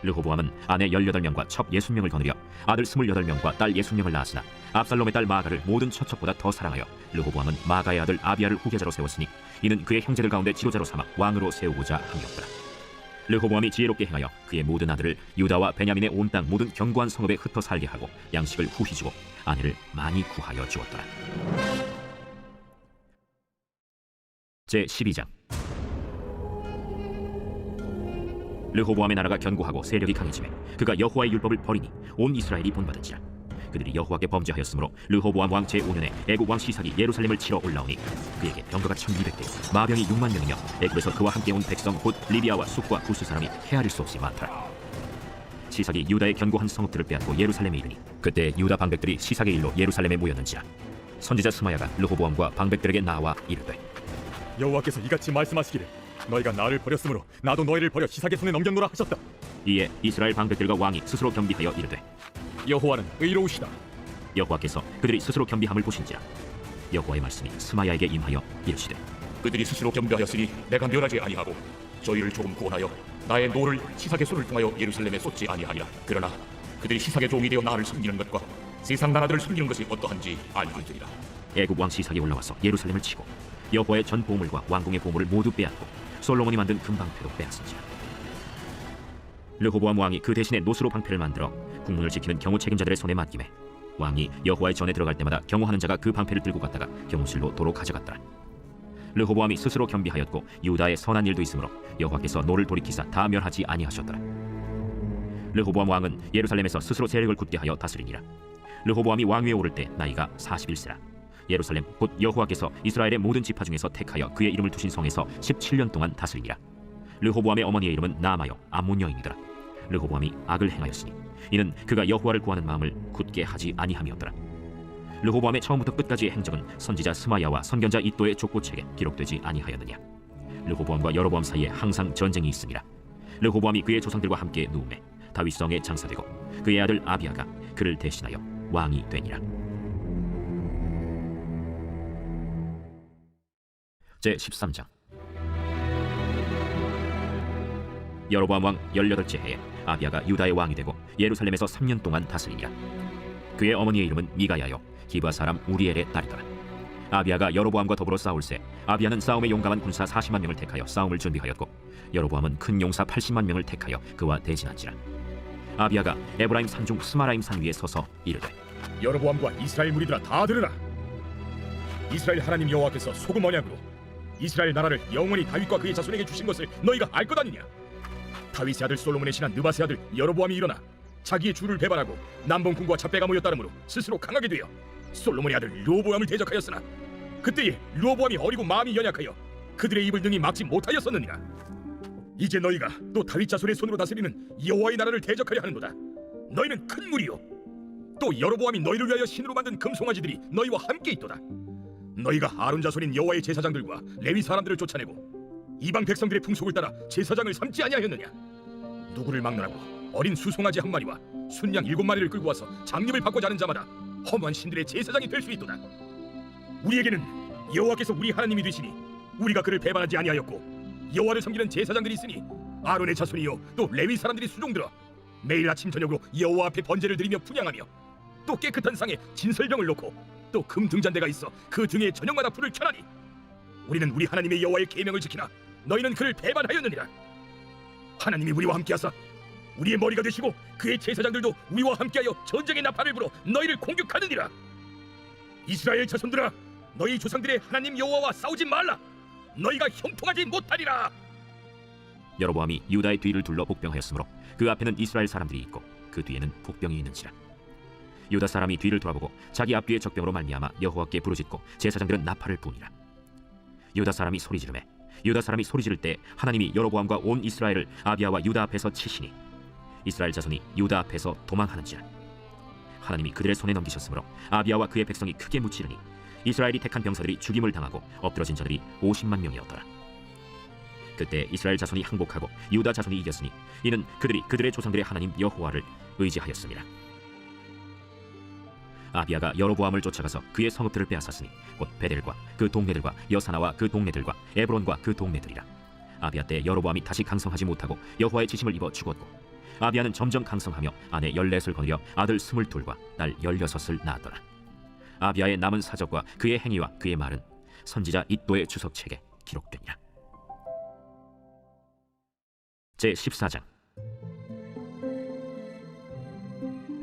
A: 르호보암은 아내 18명과 첩 60명을 거느려 아들 28명과 딸 60명을 낳았으나 압살롬의 딸 마가를 모든 처첩보다 더 사랑하여 르호보암은 마가의 아들 아비야를 후계자로 세웠으니 이는 그의 형제들 가운데 지도자로 삼아 왕으로 세우고자 함이었더라. 르호보암이 지혜롭게 행하여 그의 모든 아들을 유다와 베냐민의 온 땅 모든 견고한 성읍에 흩어 살게 하고 양식을 후히 주고 아내를 많이 구하여 주었더라. 제12장. 르호보암의 나라가 견고하고 세력이 강해지매 그가 여호와의 율법을 버리니 온 이스라엘이 본받은지라. 그들이 여호와께 범죄하였으므로 르호보암 왕 제5년에 애굽 왕 시삭이 예루살렘을 치러 올라오니 그에게 병거가 1200대 마병이 6만 명이며 애굽에서 그와 함께 온 백성 곧 리비아와 숫과 구스 사람이 헤아릴 수 없이 많더라. 시삭이 유다의 견고한 성읍들을 빼앗고 예루살렘에 이르니 그때 유다 방백들이 시삭의 일로 예루살렘에 모였는지라. 선지자 스마야가 르호보암과 방백들에게 나와 이르되
H: 여호와께서 이같이 말씀하시기를 너희가 나를 버렸으므로 나도 너희를 버려 시삭의 손에 넘겼노라 하셨다.
A: 이에 이스라엘 방백들과 왕이 스스로 겸비하여 이르되
F: 여호와는 의로우시다.
A: 여호와께서 그들이 스스로 겸비함을 보신지라. 여호와의 말씀이 스마야에게 임하여 이르시되
C: 그들이 스스로 겸비하였으니 내가 멸하지 아니하고 저희를 조금 구원하여 나의 노를 시삭의 손을 통하여 예루살렘에 쏟지 아니하리라. 그러나 그들이 시삭의 종이 되어 나를 섬기는 것과 세상 나라들을 섬기는 것이 어떠한지 알게 되리라.
A: 애굽 왕 시삭이 올라와서 예루살렘을 치고 여호와의 전 보물과 왕궁의 보물을 모두 빼앗고 솔로몬이 만든 금방패도 빼앗은지라. 르호보암 왕이 그 대신에 노스로 방패를 만들어 국문을 지키는 경호 책임자들의 손에 맡기매 왕이 여호와의 전에 들어갈 때마다 경호하는 자가 그 방패를 들고 갔다가 경호실로 도로 가져갔더라. 르호보암이 스스로 겸비하였고 유다의 선한 일도 있으므로 여호와께서 노를 돌이키사 다 멸하지 아니하셨더라. 르호보암 왕은 예루살렘에서 스스로 세력을 굳게 하여 다스리니라. 르호보암이 왕위에 오를 때 나이가 41세라. 예루살렘 곧 여호와께서 이스라엘의 모든 지파 중에서 택하여 그의 이름을 두신 성에서 17년 동안 다스리니라. 르호보암의 어머니의 이름은 나아마요 암몬 여인이더라. 르호보암이 악을 행하였으니 이는 그가 여호와를 구하는 마음을 굳게 하지 아니함이었더라. 르호보암의 처음부터 끝까지의 행적은 선지자 스마야와 선견자 이도의 족보책에 기록되지 아니하였느냐. 르호보암과 여로보암 사이에 항상 전쟁이 있으니라. 르호보암이 그의 조상들과 함께 누움에 다윗성에 장사되고 그의 아들 아비야가 그를 대신하여 왕이 되니라. 제13장. 여로보암 왕 18째 해에 아비야가 유다의 왕이 되고 예루살렘에서 3년 동안 다스리니라. 그의 어머니의 이름은 미가야요 기브아 사람 우리엘의 딸이더라. 아비야가 여로보암과 더불어 싸울새 아비야는 싸움에 용감한 군사 40만 명을 택하여 싸움을 준비하였고 여로보암은 큰 용사 80만 명을 택하여 그와 대진한지라. 아비야가 에브라임 산중 스마라임 산 위에 서서 이르되
H: 여로보암과 이스라엘 무리들아 다 들으라. 이스라엘 하나님 여호와께서 소금 언약으로 이스라엘 나라를 영원히 다윗과 그의 자손에게 주신 것을 너희가 알 것 아니냐. 다윗의 아들 솔로몬의 신하 느밧의 아들 여로보암이 일어나 자기의 주를 배반하고 남봉군과 잡배가 모여 따름으로 스스로 강하게 되어 솔로몬의 아들 르호보암을 대적하였으나 그때에 르호보암이 어리고 마음이 연약하여 그들의 입을 능히 막지 못하였었느니라. 이제 너희가 또 다윗 자손의 손으로 다스리는 여호와의 나라를 대적하려 하는도다. 너희는 큰 무리요 또 여로보암이 너희를 위하여 신으로 만든 금송아지들이 너희와 함께 있도다. 너희가 아론 자손인 여호와의 제사장들과 레위 사람들을 쫓아내고 이방 백성들의 풍속을 따라 제사장을 삼지 아니하였느냐. 누구를 막느라고 어린 수송아지 한 마리와 순양 7마리를 끌고 와서 장립을 받고 자는 자마다 험한 신들의 제사장이 될 수 있도다. 우리에게는 여호와께서 우리 하나님이 되시니 우리가 그를 배반하지 아니하였고 여호와를 섬기는 제사장들이 있으니 아론의 자손이요 또 레위 사람들이 수종들어 매일 아침 저녁으로 여호와 앞에 번제를 드리며 분향하며 또 깨끗한 상에 진설병을 놓고 또 금 등잔대가 있어 그 등에 저녁마다 불을 켜나니 우리는 우리 하나님의 여호와의 계명을 지키나 너희는 그를 배반하였느니라. 하나님이 우리와 함께하사 우리의 머리가 되시고 그의 제사장들도 우리와 함께하여 전쟁의 나팔을 불어 너희를 공격하느니라. 이스라엘 자손들아 너희 조상들의 하나님 여호와와 싸우지 말라.
F: 너희가 형통하지 못하리라.
A: 여로보암이 유다의 뒤를 둘러 복병하였으므로 그 앞에는 이스라엘 사람들이 있고 그 뒤에는 복병이 있는지라. 유다 사람이 뒤를 돌아보고 자기 앞뒤의 적병으로 말미암아 여호와께 부르짖고 제사장들은 나팔을 부니라. 유다 사람이 소리 지르매 유다 사람이 소리 지를 때 하나님이 여로보암과 온 이스라엘을 아비야와 유다 앞에서 치시니 이스라엘 자손이 유다 앞에서 도망하는지라. 하나님이 그들의 손에 넘기셨으므로 아비야와 그의 백성이 크게 묻히르니 이스라엘이 택한 병사들이 죽임을 당하고 엎드러진 자들이 50만 명이었더라. 그때 이스라엘 자손이 항복하고 유다 자손이 이겼으니 이는 그들이 그들의 조상들의 하나님 여호와를 의지하였습니다. 아비야가 여로보암을 쫓아가서 그의 성읍들을 빼앗았으니 곧 베델과 그 동네들과 여사나와 그 동네들과 에브론과 그 동네들이라. 아비야 때 여로보암이 다시 강성하지 못하고 여호와의 지심을 입어 죽었고 아비야는 점점 강성하며 아내 14을 거느려 아들 22과 딸 16을 낳았더라. 아비야의 남은 사적과 그의 행위와 그의 말은 선지자 iddo의 주석책에 기록되니라. 제14장.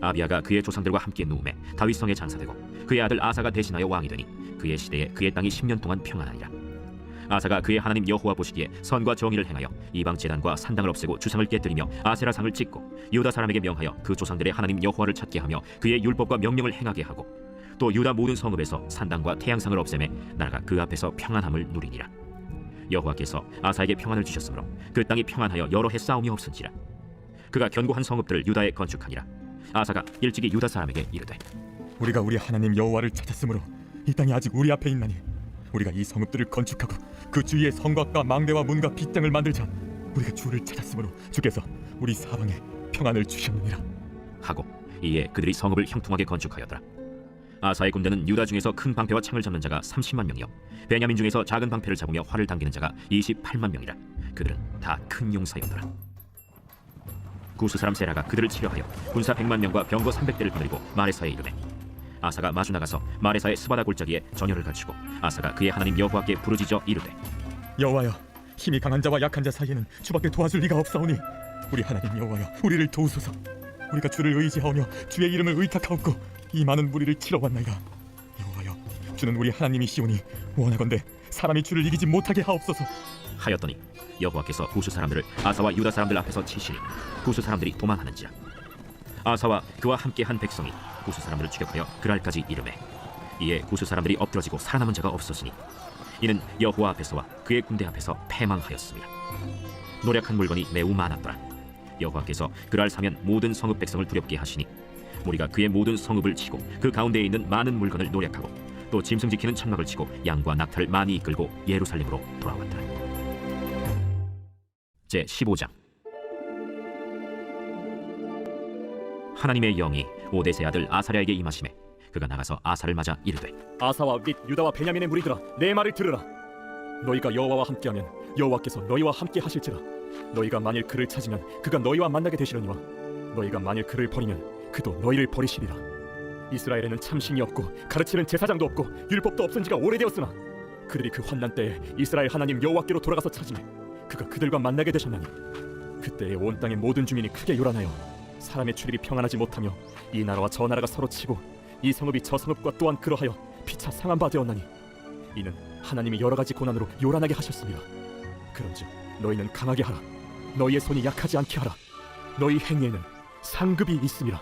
A: 아비야가 그의 조상들과 함께 누움에 다윗성에 장사되고 그의 아들 아사가 대신하여 왕이 되니 그의 시대에 그의 땅이 10년 동안 평안하니라. 아사가 그의 하나님 여호와 보시기에 선과 정의를 행하여 이방 제단과 산당을 없애고 주상을 깨뜨리며 아세라상을 찍고 유다 사람에게 명하여 그 조상들의 하나님 여호와를 찾게 하며 그의 율법과 명령을 행하게 하고 또 유다 모든 성읍에서 산당과 태양상을 없애매 나라가 그 앞에서 평안함을 누리니라. 여호와께서 아사에게 평안을 주셨으므로 그 땅이 평안하여 여러 해 싸움이 없은지라. 그가 견고한 성읍들을 유다에 건축하니라. 아사가 일찍이 유다 사람에게 이르되
H: 우리가 우리 하나님 여호와를 찾았으므로 이 땅이 아직 우리 앞에 있나니 우리가 이 성읍들을 건축하고 그 주위에 성곽과 망대와 문과 빗장을 만들자. 우리가 주를 찾았으므로 주께서 우리 사방에 평안을 주셨느니라
A: 하고 이에 그들이 성읍을 형통하게 건축하였더라. 아사의 군대는 유다 중에서 큰 방패와 창을 잡는 자가 30만 명이요 베냐민 중에서 작은 방패를 잡으며 활을 당기는 자가 28만 명이라. 그들은 다 큰 용사였더라. 구스 사람 세라가 그들을 치려하여 군사 100만 명과 병거 300대를 거느리고 마레사에 이르매 아사가 마주 나가서 마레사의 스바다 골짜기에 전열을 갖추고 아사가 그의 하나님 여호와께 부르짖어 이르되
H: 여호와여, 힘이 강한 자와 약한 자 사이에는 주밖에 도와줄 리가 없사오니 우리 하나님 여호와여, 우리를 도우소서. 우리가 주를 의지하오며 주의 이름을 의탁하옵고 이 많은 무리를 치러 왔나이다. 여호와여, 주는 우리 하나님이시오니 원하건대 사람이 주를 이기지 못하게 하옵소서
A: 하였더니 여호와께서 구스 사람들을 아사와 유다 사람들 앞에서 치시니 구스 사람들이 도망하는지라. 아사와 그와 함께한 백성이 구스 사람들을 추격하여 그랄까지 이르매 이에 구스 사람들이 엎드러지고 살아남은 자가 없었으니 이는 여호와 앞에서와 그의 군대 앞에서 패망하였습니다. 노력한 물건이 매우 많았더라. 여호와께서 그랄 사면 모든 성읍 백성을 두렵게 하시니 무리가 그의 모든 성읍을 치고 그 가운데에 있는 많은 물건을 노력하고 또 짐승 지키는 천막을 치고 양과 낙타를 많이 이끌고 예루살렘으로 돌아왔더라. 제15장. 하나님의 영이 오데세 아들 아사랴에게 임하시매 그가 나가서 아사를 맞아 이르되
F: 아사와 및 유다와 베냐민의 무리들아, 내 말을 들으라. 너희가 여호와와 함께하면 여호와께서 너희와 함께 하실지라. 너희가 만일 그를 찾으면 그가 너희와 만나게 되시려니와 너희가 만일 그를 버리면 그도 너희를 버리시리라. 이스라엘에는 참신이 없고 가르치는 제사장도 없고 율법도 없은 지가 오래되었으나 그들이 그 환난 때에 이스라엘 하나님 여호와께로 돌아가서 찾으매 그가 그들과 만나게 되셨나니 그때에 온 땅의 모든 주민이 크게 요란하여 사람의 출입이 평안하지 못하며 이 나라와 저 나라가 서로 치고 이 성읍이 저 성읍과 또한 그러하여 피차 상한 바 되었나니 이는 하나님이 여러 가지 고난으로 요란하게 하셨습니다. 그런즉 너희는 강하게 하라. 너희의 손이 약하지 않게 하라. 너희 행위에는 상급이 있음이라.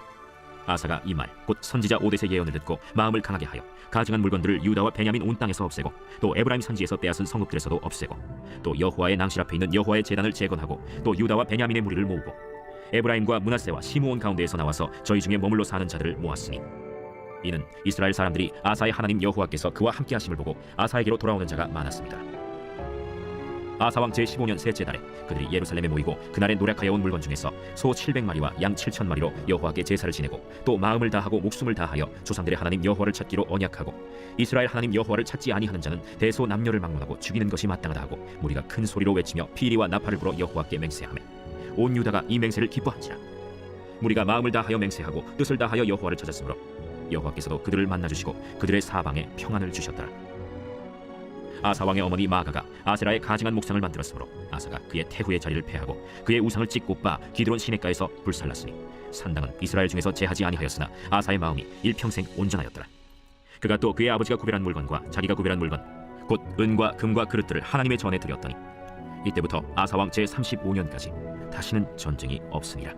A: 아사가 이 말 곧 선지자 오데세 예언을 듣고 마음을 강하게 하여 가증한 물건들을 유다와 베냐민 온 땅에서 없애고 또 에브라임 산지에서 빼앗은 성읍들에서도 없애고 또 여호와의 낭실 앞에 있는 여호와의 제단을 재건하고 또 유다와 베냐민의 무리를 모으고 에브라임과 므낫세와 시므온 가운데에서 나와서 저희 중에 머물러 사는 자들을 모았으니 이는 이스라엘 사람들이 아사의 하나님 여호와께서 그와 함께 하심을 보고 아사에게로 돌아오는 자가 많았습니다. 아사왕 제15년 셋째 달에 그들이 예루살렘에 모이고 그날에 노력하여 온 물건 중에서 소 700마리와 양 7,000마리로 여호와께 제사를 지내고 또 마음을 다하고 목숨을 다하여 조상들의 하나님 여호와를 찾기로 언약하고 이스라엘 하나님 여호와를 찾지 아니하는 자는 대소 남녀를 막론하고 죽이는 것이 마땅하다 하고 무리가 큰 소리로 외치며 피리와 나팔을 불어 여호와께 맹세하며 온 유다가 이 맹세를 기뻐한지라. 무리가 마음을 다하여 맹세하고 뜻을 다하여 여호와를 찾았으므로 여호와께서도 그들을 만나주시고 그들의 사방에 평안을 주셨더라. 아사 왕의 어머니 마아가가 아세라의 가증한 목상을 만들었으므로 아사가 그의 태후의 자리를 폐하고 그의 우상을 찢고 빠 기드론 시내가에서 불살랐으니 산당은 이스라엘 중에서 제하지 아니하였으나 아사의 마음이 일평생 온전하였더라. 그가 또 그의 아버지가 구별한 물건과 자기가 구별한 물건 곧 은과 금과 그릇들을 하나님의 전에 드렸더니 이때부터 아사왕 제 35년까지 다시는 전쟁이 없으니라.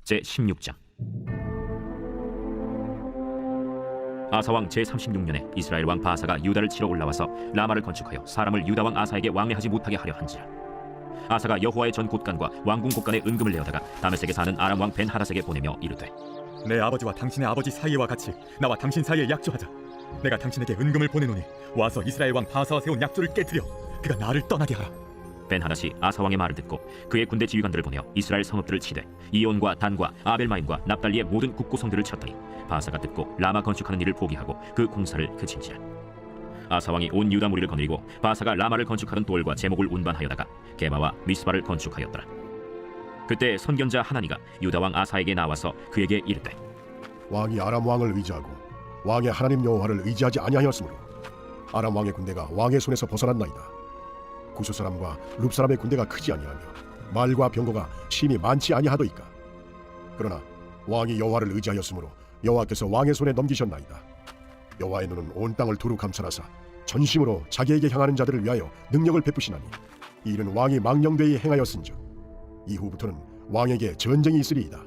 A: 제 16장. 아사왕 제 36년에 이스라엘 왕 바하사가 유다를 치러 올라와서 라마를 건축하여 사람을 유다 왕 아사에게 왕래하지 못하게 하려 한지라. 아사가 여호와의 전 곳간과 왕궁 곳간에 은금을 내어다가 다메섹에 사는 아람 왕 벤하닷에게 보내며 이르되,
F: 내 아버지와 당신의 아버지 사이와 같이 나와 당신 사이에 약조하자. 내가 당신에게 은금을 보내노니 와서 이스라엘 왕 바하사와 세운 약조를 깨뜨려 그가 나를 떠나게 하라.
A: 벤하닷이 아사 왕의 말을 듣고 그의 군대 지휘관들을 보내어 이스라엘 성읍들을 치되 이온과 단과 아벨마임과 납달리의 모든 국고성들을 쳤더니 바하사가 듣고 라마 건축하는 일을 포기하고 그 공사를 그친지라. 아사 왕이 온 유다 무리를 거느리고 바하사가 라마를 건축하던 돌과 제목을 운반하여다가 게바와 미스바를 건축하였더라. 그때 선견자 하나니가 유다 왕 아사에게 나와서 그에게 이르되,
J: 왕이 아람 왕을 의지하고 왕의 하나님 여호와를 의지하지 아니하였으므로 아람 왕의 군대가 왕의 손에서 벗어났나이다. 구스 사람과 룹 사람의 군대가 크지 아니하며 말과 병거가 심히 많지 아니하도이까. 그러나 왕이 여호와를 의지하였으므로 여호와께서 왕의 손에 넘기셨나이다. 여호와의 눈은 온 땅을 두루 감찰하사 전심으로 자기에게 향하는 자들을 위하여 능력을 베푸시나니 이 일은 왕이 망령되이 행하였은즉 이후부터는 왕에게 전쟁이 있으리이다.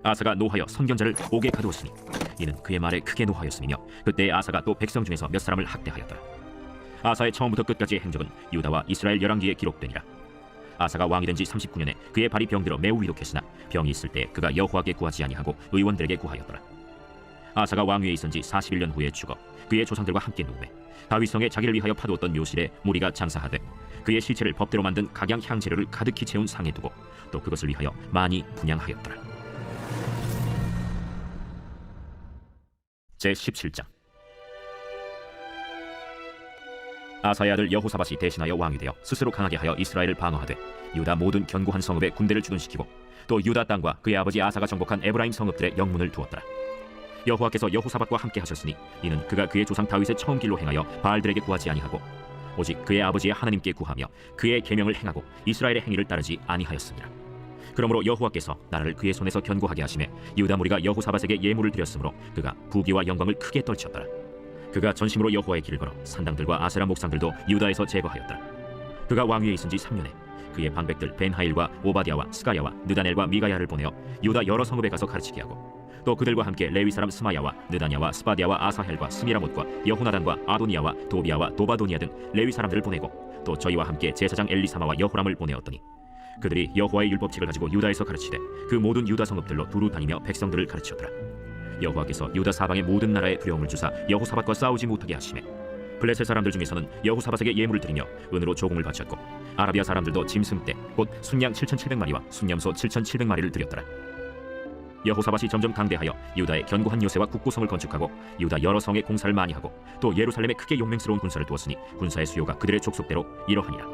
A: 아사가 노하여 선견자를 옥에 가두었으니 이는 그의 말에 크게 노하였음이며 그때 아사가 또 백성 중에서 몇 사람을 학대하였더라. 아사의 처음부터 끝까지의 행적은 유다와 이스라엘 열왕기에 기록되니라. 아사가 왕이 된 지 39년에 그의 발이 병들어 매우 위독했으나 병이 있을 때 그가 여호와께 구하지 아니하고 의원들에게 구하였더라. 아사가 왕위에 있은 지 41년 후에 죽어 그의 조상들과 함께 누우매 다윗성에 자기를 위하여 파두었던 묘실에 무리가 장사하되 그의 시체를 법대로 만든 각양 향재료를 가득히 채운 상에 두고 또 그것을 위하여 많이 분향하였더라. 제 17장. 아사의 아들 여호사밧이 대신하여 왕이 되어 스스로 강하게 하여 이스라엘을 방어하되 유다 모든 견고한 성읍에 군대를 주둔시키고 또 유다 땅과 그의 아버지 아사가 정복한 에브라임 성읍들의 영문을 두었더라. 여호와께서 여호사밧과 함께 하셨으니 이는 그가 그의 조상 다윗의 처음 길로 행하여 바알들에게 구하지 아니하고 오직 그의 아버지의 하나님께 구하며 그의 계명을 행하고 이스라엘의 행위를 따르지 아니하였습니다. 그러므로 여호와께서 나라를 그의 손에서 견고하게 하시매 유다 무리가 여호사밧에게 예물을 드렸으므로 그가 부귀와 영광을 크게 떨쳤더라. 그가 전심으로 여호와의 길을 걸어 산당들과 아세라 목상들도 유다에서 제거하였더라. 그가 왕위에 있은 지 3년에 그의 방백들 벤하일과 오바디아와 스가랴와 느다넬과 미가야를 보내어 유다 여러 성읍에 가서 가르치게 하고 또 그들과 함께 레위 사람 스마야와 느다냐와 스바디아와 아사헬과 스미라못과 여호나단과 아도니아와 도비아와 도바도니아 등 레위 사람들을 보내고 또 저희와 함께 제사장 엘리사마와 여호람을 보내었더니 그들이 여호와의 율법책을 가지고 유다에서 가르치되 그 모든 유다 성읍들로 두루 다니며 백성들을 가르치었더라. 여호와께서 유다 사방의 모든 나라에 두려움을 주사 여호사밧과 싸우지 못하게 하시매 블레셋 사람들 중에서는 여호사밧에게 예물을 드리며 은으로 조공을 바쳤고 아라비아 사람들도 짐승떼 곧 순양 7,700마리와 순염소 7,700마리를 드렸더라. 여호사밧이 점점 강대하여 유다의 견고한 요새와 국고성을 건축하고 유다 여러 성에 공사를 많이 하고 또 예루살렘에 크게 용맹스러운 군사를 두었으니 군사의 수요가 그들의 족속대로 이러하니라.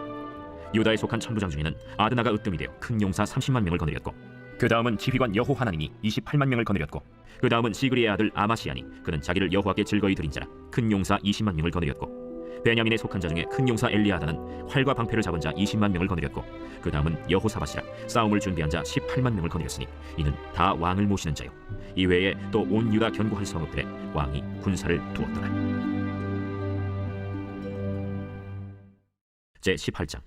A: 유다에 속한 천부장 중에는 아드나가 으뜸이 되어 큰 용사 30만 명을 거느렸고 그 다음은 지휘관 여호 하나님이 28만 명을 거느렸고 그 다음은 시그리의 아들 아마시아니 그는 자기를 여호와께 즐거이 드린 자라 큰 용사 20만 명을 거느렸고 베냐민에 속한 자 중에 큰 용사 엘리아다는 활과 방패를 잡은 자 20만 명을 거느렸고 그 다음은 여호사밧이라 싸움을 준비한 자 18만 명을 거느렸으니 이는 다 왕을 모시는 자요 이외에 또 온 유다 견고한 성읍들에 왕이 군사를 두었더라. 제 18장.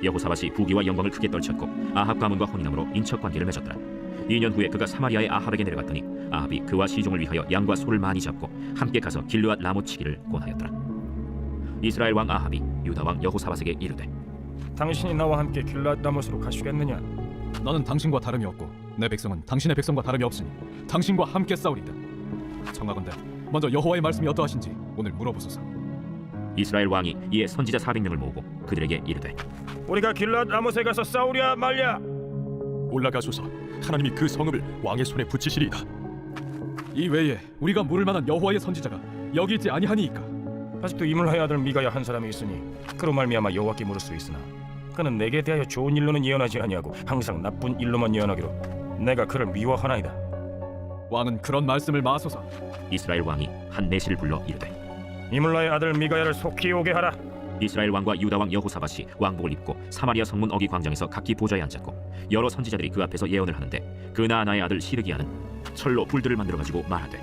A: 여호사밧이 부귀와 영광을 크게 떨쳤고 아합 가문과 혼인함으로 인척 관계를 맺었더라. 2년 후에 그가 사마리아의 아합에게 내려갔더니 아합이 그와 시종을 위하여 양과 소를 많이 잡고 함께 가서 길르앗 라못 치기를 권하였더라. 이스라엘 왕 아합이 유다 왕 여호사밧에게 이르되
B: 당신이 나와 함께 길르앗 라못으로 가시겠느냐?
F: 나는 당신과 다름이 없고 내 백성은 당신의 백성과 다름이 없으니 당신과 함께 싸우리다. 청하건대 먼저 여호와의 말씀이 어떠하신지 오늘 물어보소서.
A: 이스라엘 왕이 이에 선지자 400명을 모으고 그들에게 이르되
B: 우리가 길르앗 라못에 가서 싸우랴 말랴?
H: 올라가소서. 하나님이 그 성읍을 왕의 손에 붙이시리이다.
F: 이 외에 우리가 물을 만한 여호와의 선지자가 여기 있지 아니하니이까.
B: 아직도 이물하의 아들 미가야 한 사람이 있으니 그로 말미암아 여호와께 물을 수 있으나 그는 내게 대하여 좋은 일로는 예언하지 아니하고 항상 나쁜 일로만 예언하기로 내가 그를 미워하나이다.
F: 왕은 그런 말씀을 마소서.
A: 이스라엘 왕이 한 내시를 불러 이르되
B: 이물라의 아들 미가야를 속히 오게 하라.
A: 이스라엘 왕과 유다 왕 여호사밧이 왕복을 입고 사마리아 성문 어기 광장에서 각기 보좌에 앉았고 여러 선지자들이 그 앞에서 예언을 하는데 그나아나의 아들 시드기야는 철로 불들을 만들어 가지고 말하되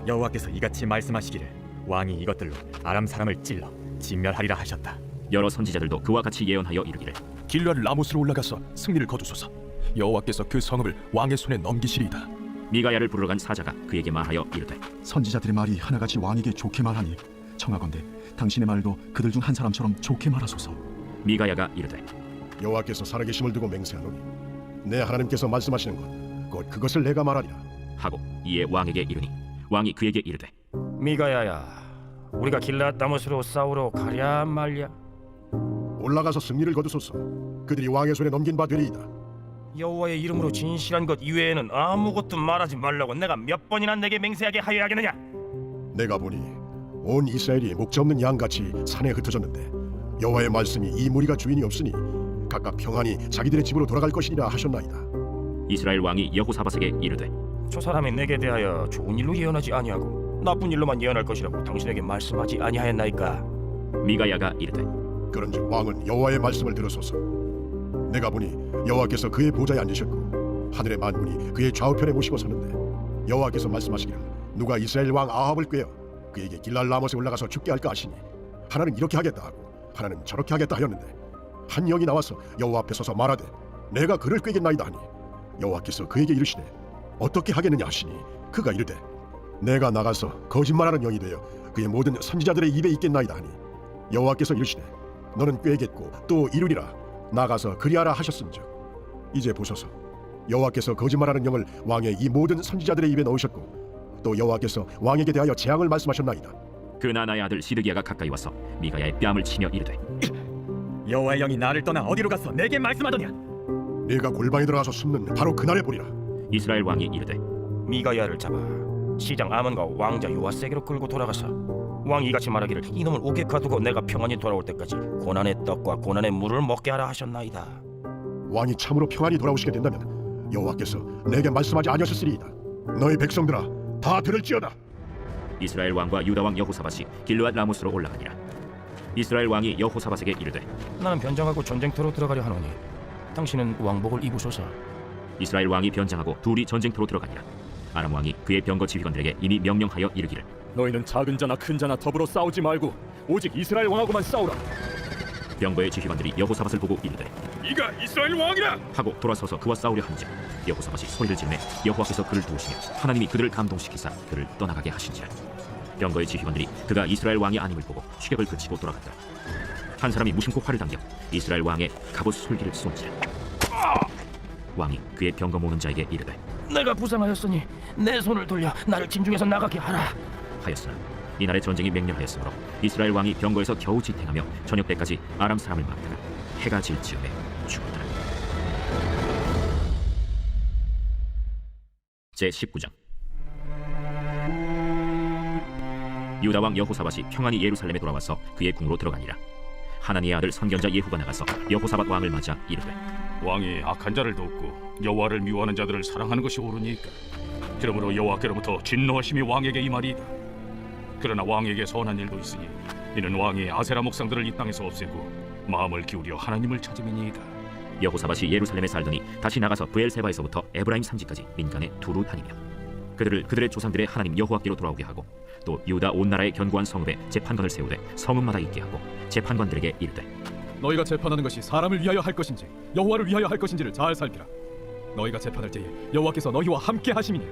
F: 여호와께서 이같이 말씀하시기를 왕이 이것들로 아람 사람을 찔러 진멸하리라 하셨다.
A: 여러 선지자들도 그와 같이 예언하여 이르기를
H: 길르앗 라모스로 올라가서 승리를 거두소서. 여호와께서 그 성읍을 왕의 손에 넘기시리이다.
A: 미가야를 부르러 간 사자가 그에게 말하여 이르되
K: 선지자들의 말이 하나같이 왕에게 좋게 말하니 청하건대 당신의 말도 그들 중 한 사람처럼 좋게 말하소서.
A: 미가야가 이르되
J: 여호와께서 살아계심을 두고 맹세하노니 내 하나님께서 말씀하시는 것 곧 그것을 내가 말하리라.
A: 하고 이에 왕에게 이르니 왕이 그에게 이르되
L: 미가야야, 우리가 길앗 라모스로 싸우러 가랴 말랴?
J: 올라가서 승리를 거두소서. 그들이 왕의 손에 넘긴 바 되리이다.
L: 여호와의 이름으로 진실한 것 이외에는 아무것도 말하지 말라고 내가 몇 번이나 내게 맹세하게 하여야 하겠느냐?
J: 내가 보니 온 이스라엘이 목자 없는 양같이 산에 흩어졌는데 여호와의 말씀이 이 무리가 주인이 없으니 각각 평안히 자기들의 집으로 돌아갈 것이니라 하셨나이다.
A: 이스라엘 왕이 여호사밧에게 이르되
L: 저 사람이 내게 대하여 좋은 일로 예언하지 아니하고 나쁜 일로만 예언할 것이라고 당신에게 말씀하지 아니하였나이까?
A: 미가야가 이르되
J: 그런즉 왕은 여호와의 말씀을 들으소서. 내가 보니 여호와께서 그의 보좌에 앉으셨고 하늘의 만군이 그의 좌우편에 모시고 서는데 여호와께서 말씀하시기를 누가 이스라엘 왕 아합을 꾀어 그에게 길랄 라못에 올라가서 죽게 할까 하시니 하나는 이렇게 하겠다 하고 하나는 저렇게 하겠다 하였는데 한 영이 나와서 여호와 앞에 서서 말하되 내가 그를 꾀겠나이다 하니 여호와께서 그에게 이르시되 어떻게 하겠느냐 하시니 그가 이르되 내가 나가서 거짓말하는 영이 되어 그의 모든 선지자들의 입에 있겠나이다 하니 여호와께서 이르시되 너는 꾀겠고 또 이루리라 나가서 그리하라 하셨은즉 이제 보소서 여호와께서 거짓말하는 영을 왕의 이 모든 선지자들의 입에 넣으셨고 또 여호와께서 왕에게 대하여 재앙을 말씀하셨나이다.
A: 그나아나의 아들 시드기야가 가까이 와서 미가야의 뺨을 치며 이르되
F: 여호와의 영이 나를 떠나 어디로 가서 내게 말씀하더냐?
J: 네가 골방에 들어가서 숨는 바로 그날에 보리라.
A: 이스라엘 왕이 이르되
L: 미가야를 잡아 시장 아몬과 왕자 요아세게로 끌고 돌아가서 왕이 이같이 말하기를 이놈을 옥에 가두고 내가 평안히 돌아올 때까지 고난의 떡과 고난의 물을 먹게 하라 하셨나이다.
J: 왕이 참으로 평안히 돌아오시게 된다면 여호와께서 내게 말씀하지 아니하셨으리이다. 너희 백성들아 다 들을지어다.
A: 이스라엘 왕과 유다 왕 여호사밧이 길르앗 라모스로 올라가니라. 이스라엘 왕이 여호사밧에게 이르되
L: 나는 변장하고 전쟁터로 들어가려 하노니 당신은 왕복을 입으소서.
A: 이스라엘 왕이 변장하고 둘이 전쟁터로 들어가니라. 아람 왕이 그의 병거 지휘관들에게 이미 명령하여 이르기를
F: 너희는 작은 자나 큰 자나 더불어 싸우지 말고 오직 이스라엘 왕하고만 싸우라.
A: 병거의 지휘관들이 여호사밧을 보고 이르되
H: 이가 이스라엘 왕이라
A: 하고 돌아서서 그와 싸우려 하는지 여호사밧이 소리를 지르매 여호와께서 그를 도우시며 하나님이 그들을 감동시키사 그를 떠나가게 하신지라. 병거의 지휘관들이 그가 이스라엘 왕이 아님을 보고 추격을 그치고 돌아갔다. 한 사람이 무심코 활을 당겨 이스라엘 왕의 갑옷 솔기를 쏜지라. 왕이 그의 병거 모는 자에게 이르되
L: 내가 부상하였으니 내 손을 돌려 나를 진중에서 나가게 하라
A: 하였으나 이날의 전쟁이 맹렬하였으므로 이스라엘 왕이 병거에서 겨우 지탱하며 저녁 때까지 아람 사람을 막다가 해가 질 즈음에 죽었더라. 제19장 유다 왕 여호사밧이 평안히 예루살렘에 돌아와서 그의 궁으로 들어가니라. 하나니의 아들 선견자 예후가 나가서 여호사밧 왕을 맞아 이르되
C: 왕이 악한 자를 돕고 여호와를 미워하는 자들을 사랑하는 것이 옳으니까 그러므로 여호와께로부터 진노하심이 왕에게 임하리이다. 그러나 왕에게 선한 일도 있으니 이는 왕이 아세라 목상들을 이 땅에서 없애고 마음을 기울여 하나님을 찾음이니이다.
A: 여호사밧이 예루살렘에 살더니 다시 나가서 브엘세바에서부터 에브라임 산지까지 민간에 두루 다니며 그들을 그들의 조상들의 하나님 여호와께로 돌아오게 하고 또 유다 온 나라의 견고한 성읍에 재판관을 세우되 성읍마다 있게 하고 재판관들에게 이르되
H: 너희가 재판하는 것이 사람을 위하여 할 것인지 여호와를 위하여 할 것인지를 잘 살피라. 너희가 재판할 때에 여호와께서 너희와 함께 하심이니라.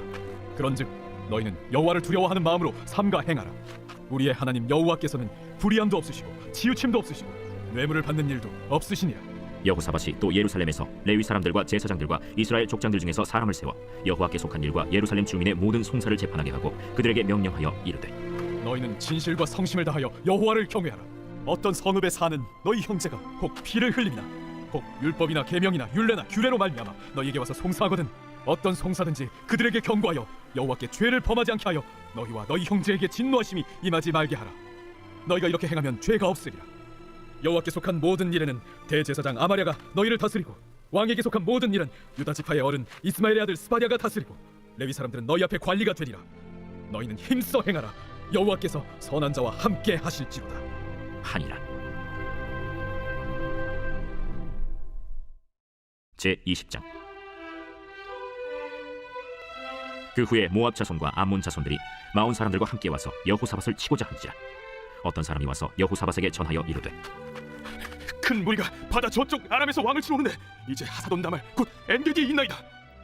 H: 그런즉 너희는 여호와를 두려워하는 마음으로 삼가 행하라. 우리의 하나님 여호와께서는 불의함도 없으시고 치우침도 없으시고 뇌물을 받는 일도 없으시니라.
A: 여호사밧이 또 예루살렘에서 레위 사람들과 제사장들과 이스라엘 족장들 중에서 사람을 세워 여호와께 속한 일과 예루살렘 주민의 모든 송사를 재판하게 하고 그들에게 명령하여 이르되
H: 너희는 진실과 성심을 다하여 여호와를 경외하라. 어떤 성읍에 사는 너희 형제가 혹 피를 흘림이나 혹 율법이나 계명이나 율례나 규례로 말미암아 너희에게 와서 송사하거든 어떤 송사든지 그들에게 경고하여 여호와께 죄를 범하지 않게 하여 너희와 너희 형제에게 진노하심이 임하지 말게 하라. 너희가 이렇게 행하면 죄가 없으리라. 여호와께 속한 모든 일에는 대제사장 아마랴가 너희를 다스리고 왕에게 속한 모든 일은 유다 지파의 어른 이스마엘의 아들 스바랴가 다스리고 레위 사람들은 너희 앞에 관리가 되리라. 너희는 힘써 행하라. 여호와께서 선한 자와 함께 하실지로다
A: 하니라. 제20장. 그 후에 모압 자손과 암몬 자손들이 마온 사람들과 함께 와서 여호사밧을 치고자 한지라. 어떤 사람이 와서 여호사밧에게 전하여 이르되,
H: 큰 무리가 바다 저쪽 아람에서 왕을 치오는데 이제 하사돈 다말 곧 엔게디에 있나이다.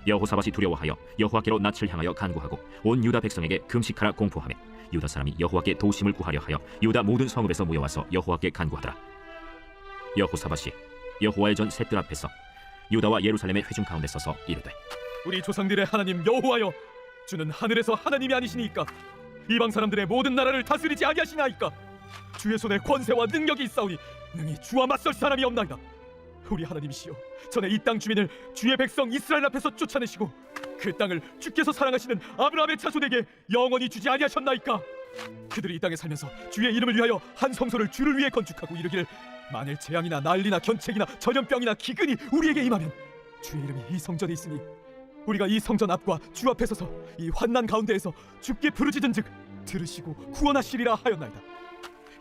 A: 여호사밧이 두려워하여 여호와께로 낯을 향하여 간구하고 온 유다 백성에게 금식하라 공포하며 유다 사람이 여호와께 도심을 구하려 하여 유다 모든 성읍에서 모여와서 여호와께 간구하더라. 여호사밧이 여호와의 전 셋들 앞에서 유다와 예루살렘의 회중 가운데 서서 이르되,
B: 우리 조상들의 하나님 여호와여, 주는 하늘에서 하나님이 아니시니까 이방 사람들의 모든 나라를 다스리지 아니하시나이까. 주의 손에 권세와 능력이 있사오니 능히 주와 맞설 사람이 없나이다. 우리 하나님이시여, 전에 이 땅 주민을 주의 백성 이스라엘 앞에서 쫓아내시고 그 땅을 주께서 사랑하시는 아브라함의 자손에게 영원히 주지 아니하셨나이까. 그들이 이 땅에 살면서 주의 이름을 위하여 한 성소를 주를 위해 건축하고 이르기를, 만일 재앙이나 난리나 견책이나 전염병이나 기근이 우리에게 임하면 주의 이름이 이 성전에 있으니 우리가 이 성전 앞과 주 앞에 서서 이 환난 가운데에서 주께 부르짖은즉 들으시고 구원하시리라 하였나이다.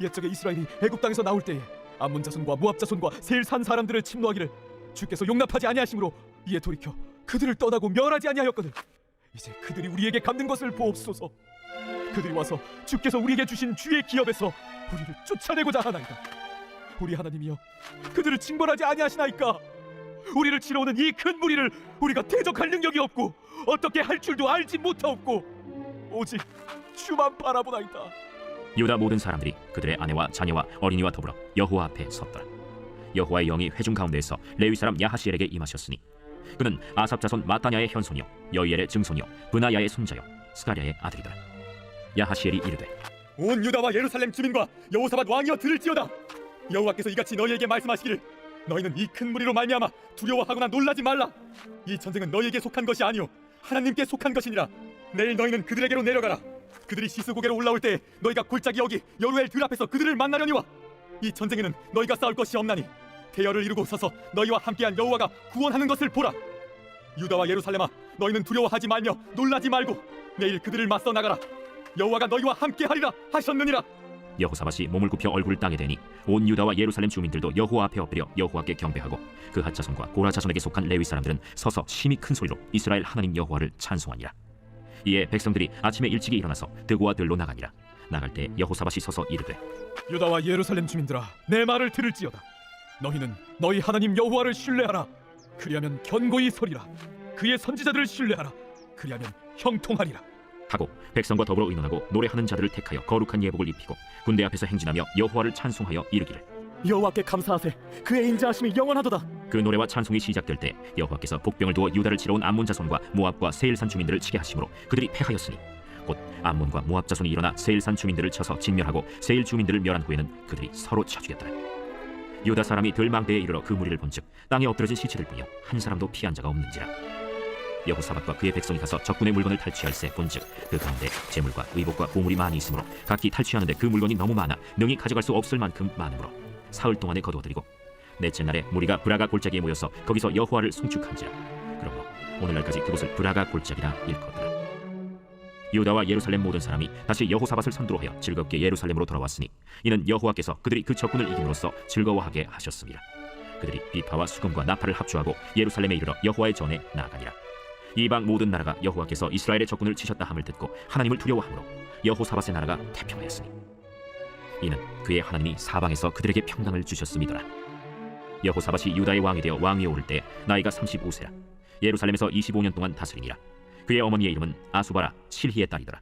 B: 옛적에 이스라엘이 애굽 땅에서 나올 때에 암몬 자손과 모압 자손과 세일 산 사람들을 침노하기를 주께서 용납하지 아니하심으로 이에 돌이켜 그들을 떠나고 멸하지 아니하였거늘 이제 그들이 우리에게 갚는 것을 보옵소서. 그들이 와서 주께서 우리에게 주신 주의 기업에서 우리를 쫓아내고자 하나이다. 우리 하나님이여, 그들을 징벌하지 아니하시나이까. 우리를 치러 오는 이 큰 무리를 우리가 대적할 능력이 없고 어떻게 할 줄도 알지 못하옵고 오직 주만 바라보나이다.
A: 유다 모든 사람들이 그들의 아내와 자녀와 어린이와 더불어 여호와 앞에 섰더라. 여호와의 영이 회중 가운데에서 레위 사람 야하시엘에게 임하셨으니 그는 아삽 자손 마따냐의 현손이요 여이엘의 증손이요 브나야의 손자요 스가랴의 아들이더라. 야하시엘이 이르되,
B: 온 유다와 예루살렘 주민과 여호사밧 왕이여 들을지어다. 여호와께서 이같이 너희에게 말씀하시기를, 너희는 이 큰 무리로 말미암아 두려워하거나 놀라지 말라. 이 전쟁은 너희에게 속한 것이 아니요 하나님께 속한 것이니라. 내일 너희는 그들에게로 내려가라. 그들이 시스고개로 올라올 때 너희가 골짜기 여기 여루엘 들 앞에서 그들을 만나려니와. 이 전쟁에는 너희가 싸울 것이 없나니 대열을 이루고 서서 너희와 함께한 여호와가 구원하는 것을 보라. 유다와 예루살렘아, 너희는 두려워하지 말며 놀라지 말고 내일 그들을 맞서 나가라. 여호와가 너희와 함께하리라 하셨느니라.
A: 여호사밧이 몸을 굽혀 얼굴을 땅에 대니 온 유다와 예루살렘 주민들도 여호와 앞에 엎드려 여호와께 경배하고 그핫 자손과 고라 자손에게 속한 레위 사람들은 서서 심히 큰 소리로 이스라엘 하나님 여호와를 찬송하니라. 이에 백성들이 아침에 일찍이 일어나서 드고와 들로 나가니라. 나갈 때 여호사밧이 서서 이르되,
B: 유다와 예루살렘 주민들아, 내 말을 들을지어다. 너희는 너희 하나님 여호와를 신뢰하라. 그리하면 견고히 서리라. 그의 선지자들을 신뢰하라. 그리하면 형통하리라.
A: 하고 백성과 더불어 의논하고 노래하는 자들을 택하여 거룩한 예복을 입히고 군대 앞에서 행진하며 여호와를 찬송하여 이르기를,
F: 여호와께 감사하세. 그의 인자하심이 영원하도다.
A: 그 노래와 찬송이 시작될 때 여호와께서 복병을 두어 유다를 치러 온 암몬 자손과 모압과 세일산 주민들을 치게 하심으로 그들이 패하였으니 곧 암몬과 모압 자손이 일어나 세일산 주민들을 쳐서 진멸하고 세일 주민들을 멸한 후에는 그들이 서로 쳐 죽였더라. 유다 사람이 들망대에 이르러 그 무리를 본즉 땅에 엎드러진 시체들뿐이요 한 사람도 피한 자가 없는지라. 여호사밧과 그의 백성이 가서 적군의 물건을 탈취할세 본즉 그 가운데 재물과 의복과 보물이 많이 있으므로 각기 탈취하는데 그 물건이 너무 많아 능히 가져갈 수 없을 만큼 많으므로 사흘 동안에 거두어들이고 넷째 날에 무리가 브라가 골짜기에 모여서 거기서 여호와를 송축한지라. 그러므로 오늘날까지 그곳을 브라가 골짜기라 일컫더라. 유다와 예루살렘 모든 사람이 다시 여호사밧을 선두로하여 즐겁게 예루살렘으로 돌아왔으니 이는 여호와께서 그들이 그 적군을 이김으로써 즐거워하게 하셨습니다. 그들이 비파와 수금과 나팔을 합주하고 예루살렘에 이르러 여호와의 전에 나아가니라. 이방 모든 나라가 여호와께서 이스라엘의 적군을 치셨다 함을 듣고 하나님을 두려워하므로 여호사밧의 나라가 태평하였으니 이는 그의 하나님이 사방에서 그들에게 평강을 주셨음이더라. 여호사밧이 유다의 왕이 되어 왕위에 오를 때 나이가 35세라. 예루살렘에서 25년 동안 다스리니라. 그의 어머니의 이름은 아수바라 실히의 딸이더라.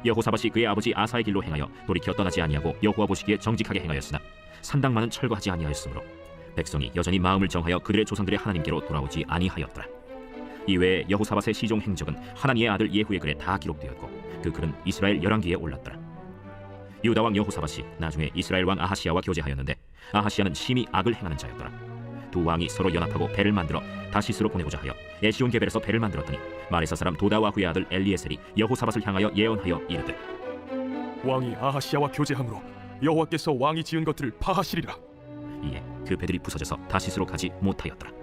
A: 여호사밧이 그의 아버지 아사의 길로 행하여 돌이켜 떠나지 아니하고 여호와 보시기에 정직하게 행하였으나 산당만은 철거하지 아니하였으므로 백성이 여전히 마음을 정하여 그들의 조상들의 하나님께로 돌아오지 아니하였더라. 이외에 여호사밧의 시종 행적은 하나니의 아들 예후의 글에 다 기록되었고 그 글은 이스라엘 열왕기에 올랐더라. 유다 왕 여호사밧이 나중에 이스라엘 왕 아하시야와 교제하였는데 아하시야는 심히 악을 행하는 자였더라. 두 왕이 서로 연합하고 배를 만들어 다시스로 보내고자 하여 에시온 게벨에서 배를 만들었더니 마레사 사람 도다와후의 아들 엘리에셀이 여호사밧을 향하여 예언하여 이르되,
H: 왕이 아하시야와 교제함으로 여호와께서 왕이 지은 것들을 파하시리라.
A: 이에 그 배들이 부서져서 다시스로 가지 못하였더라.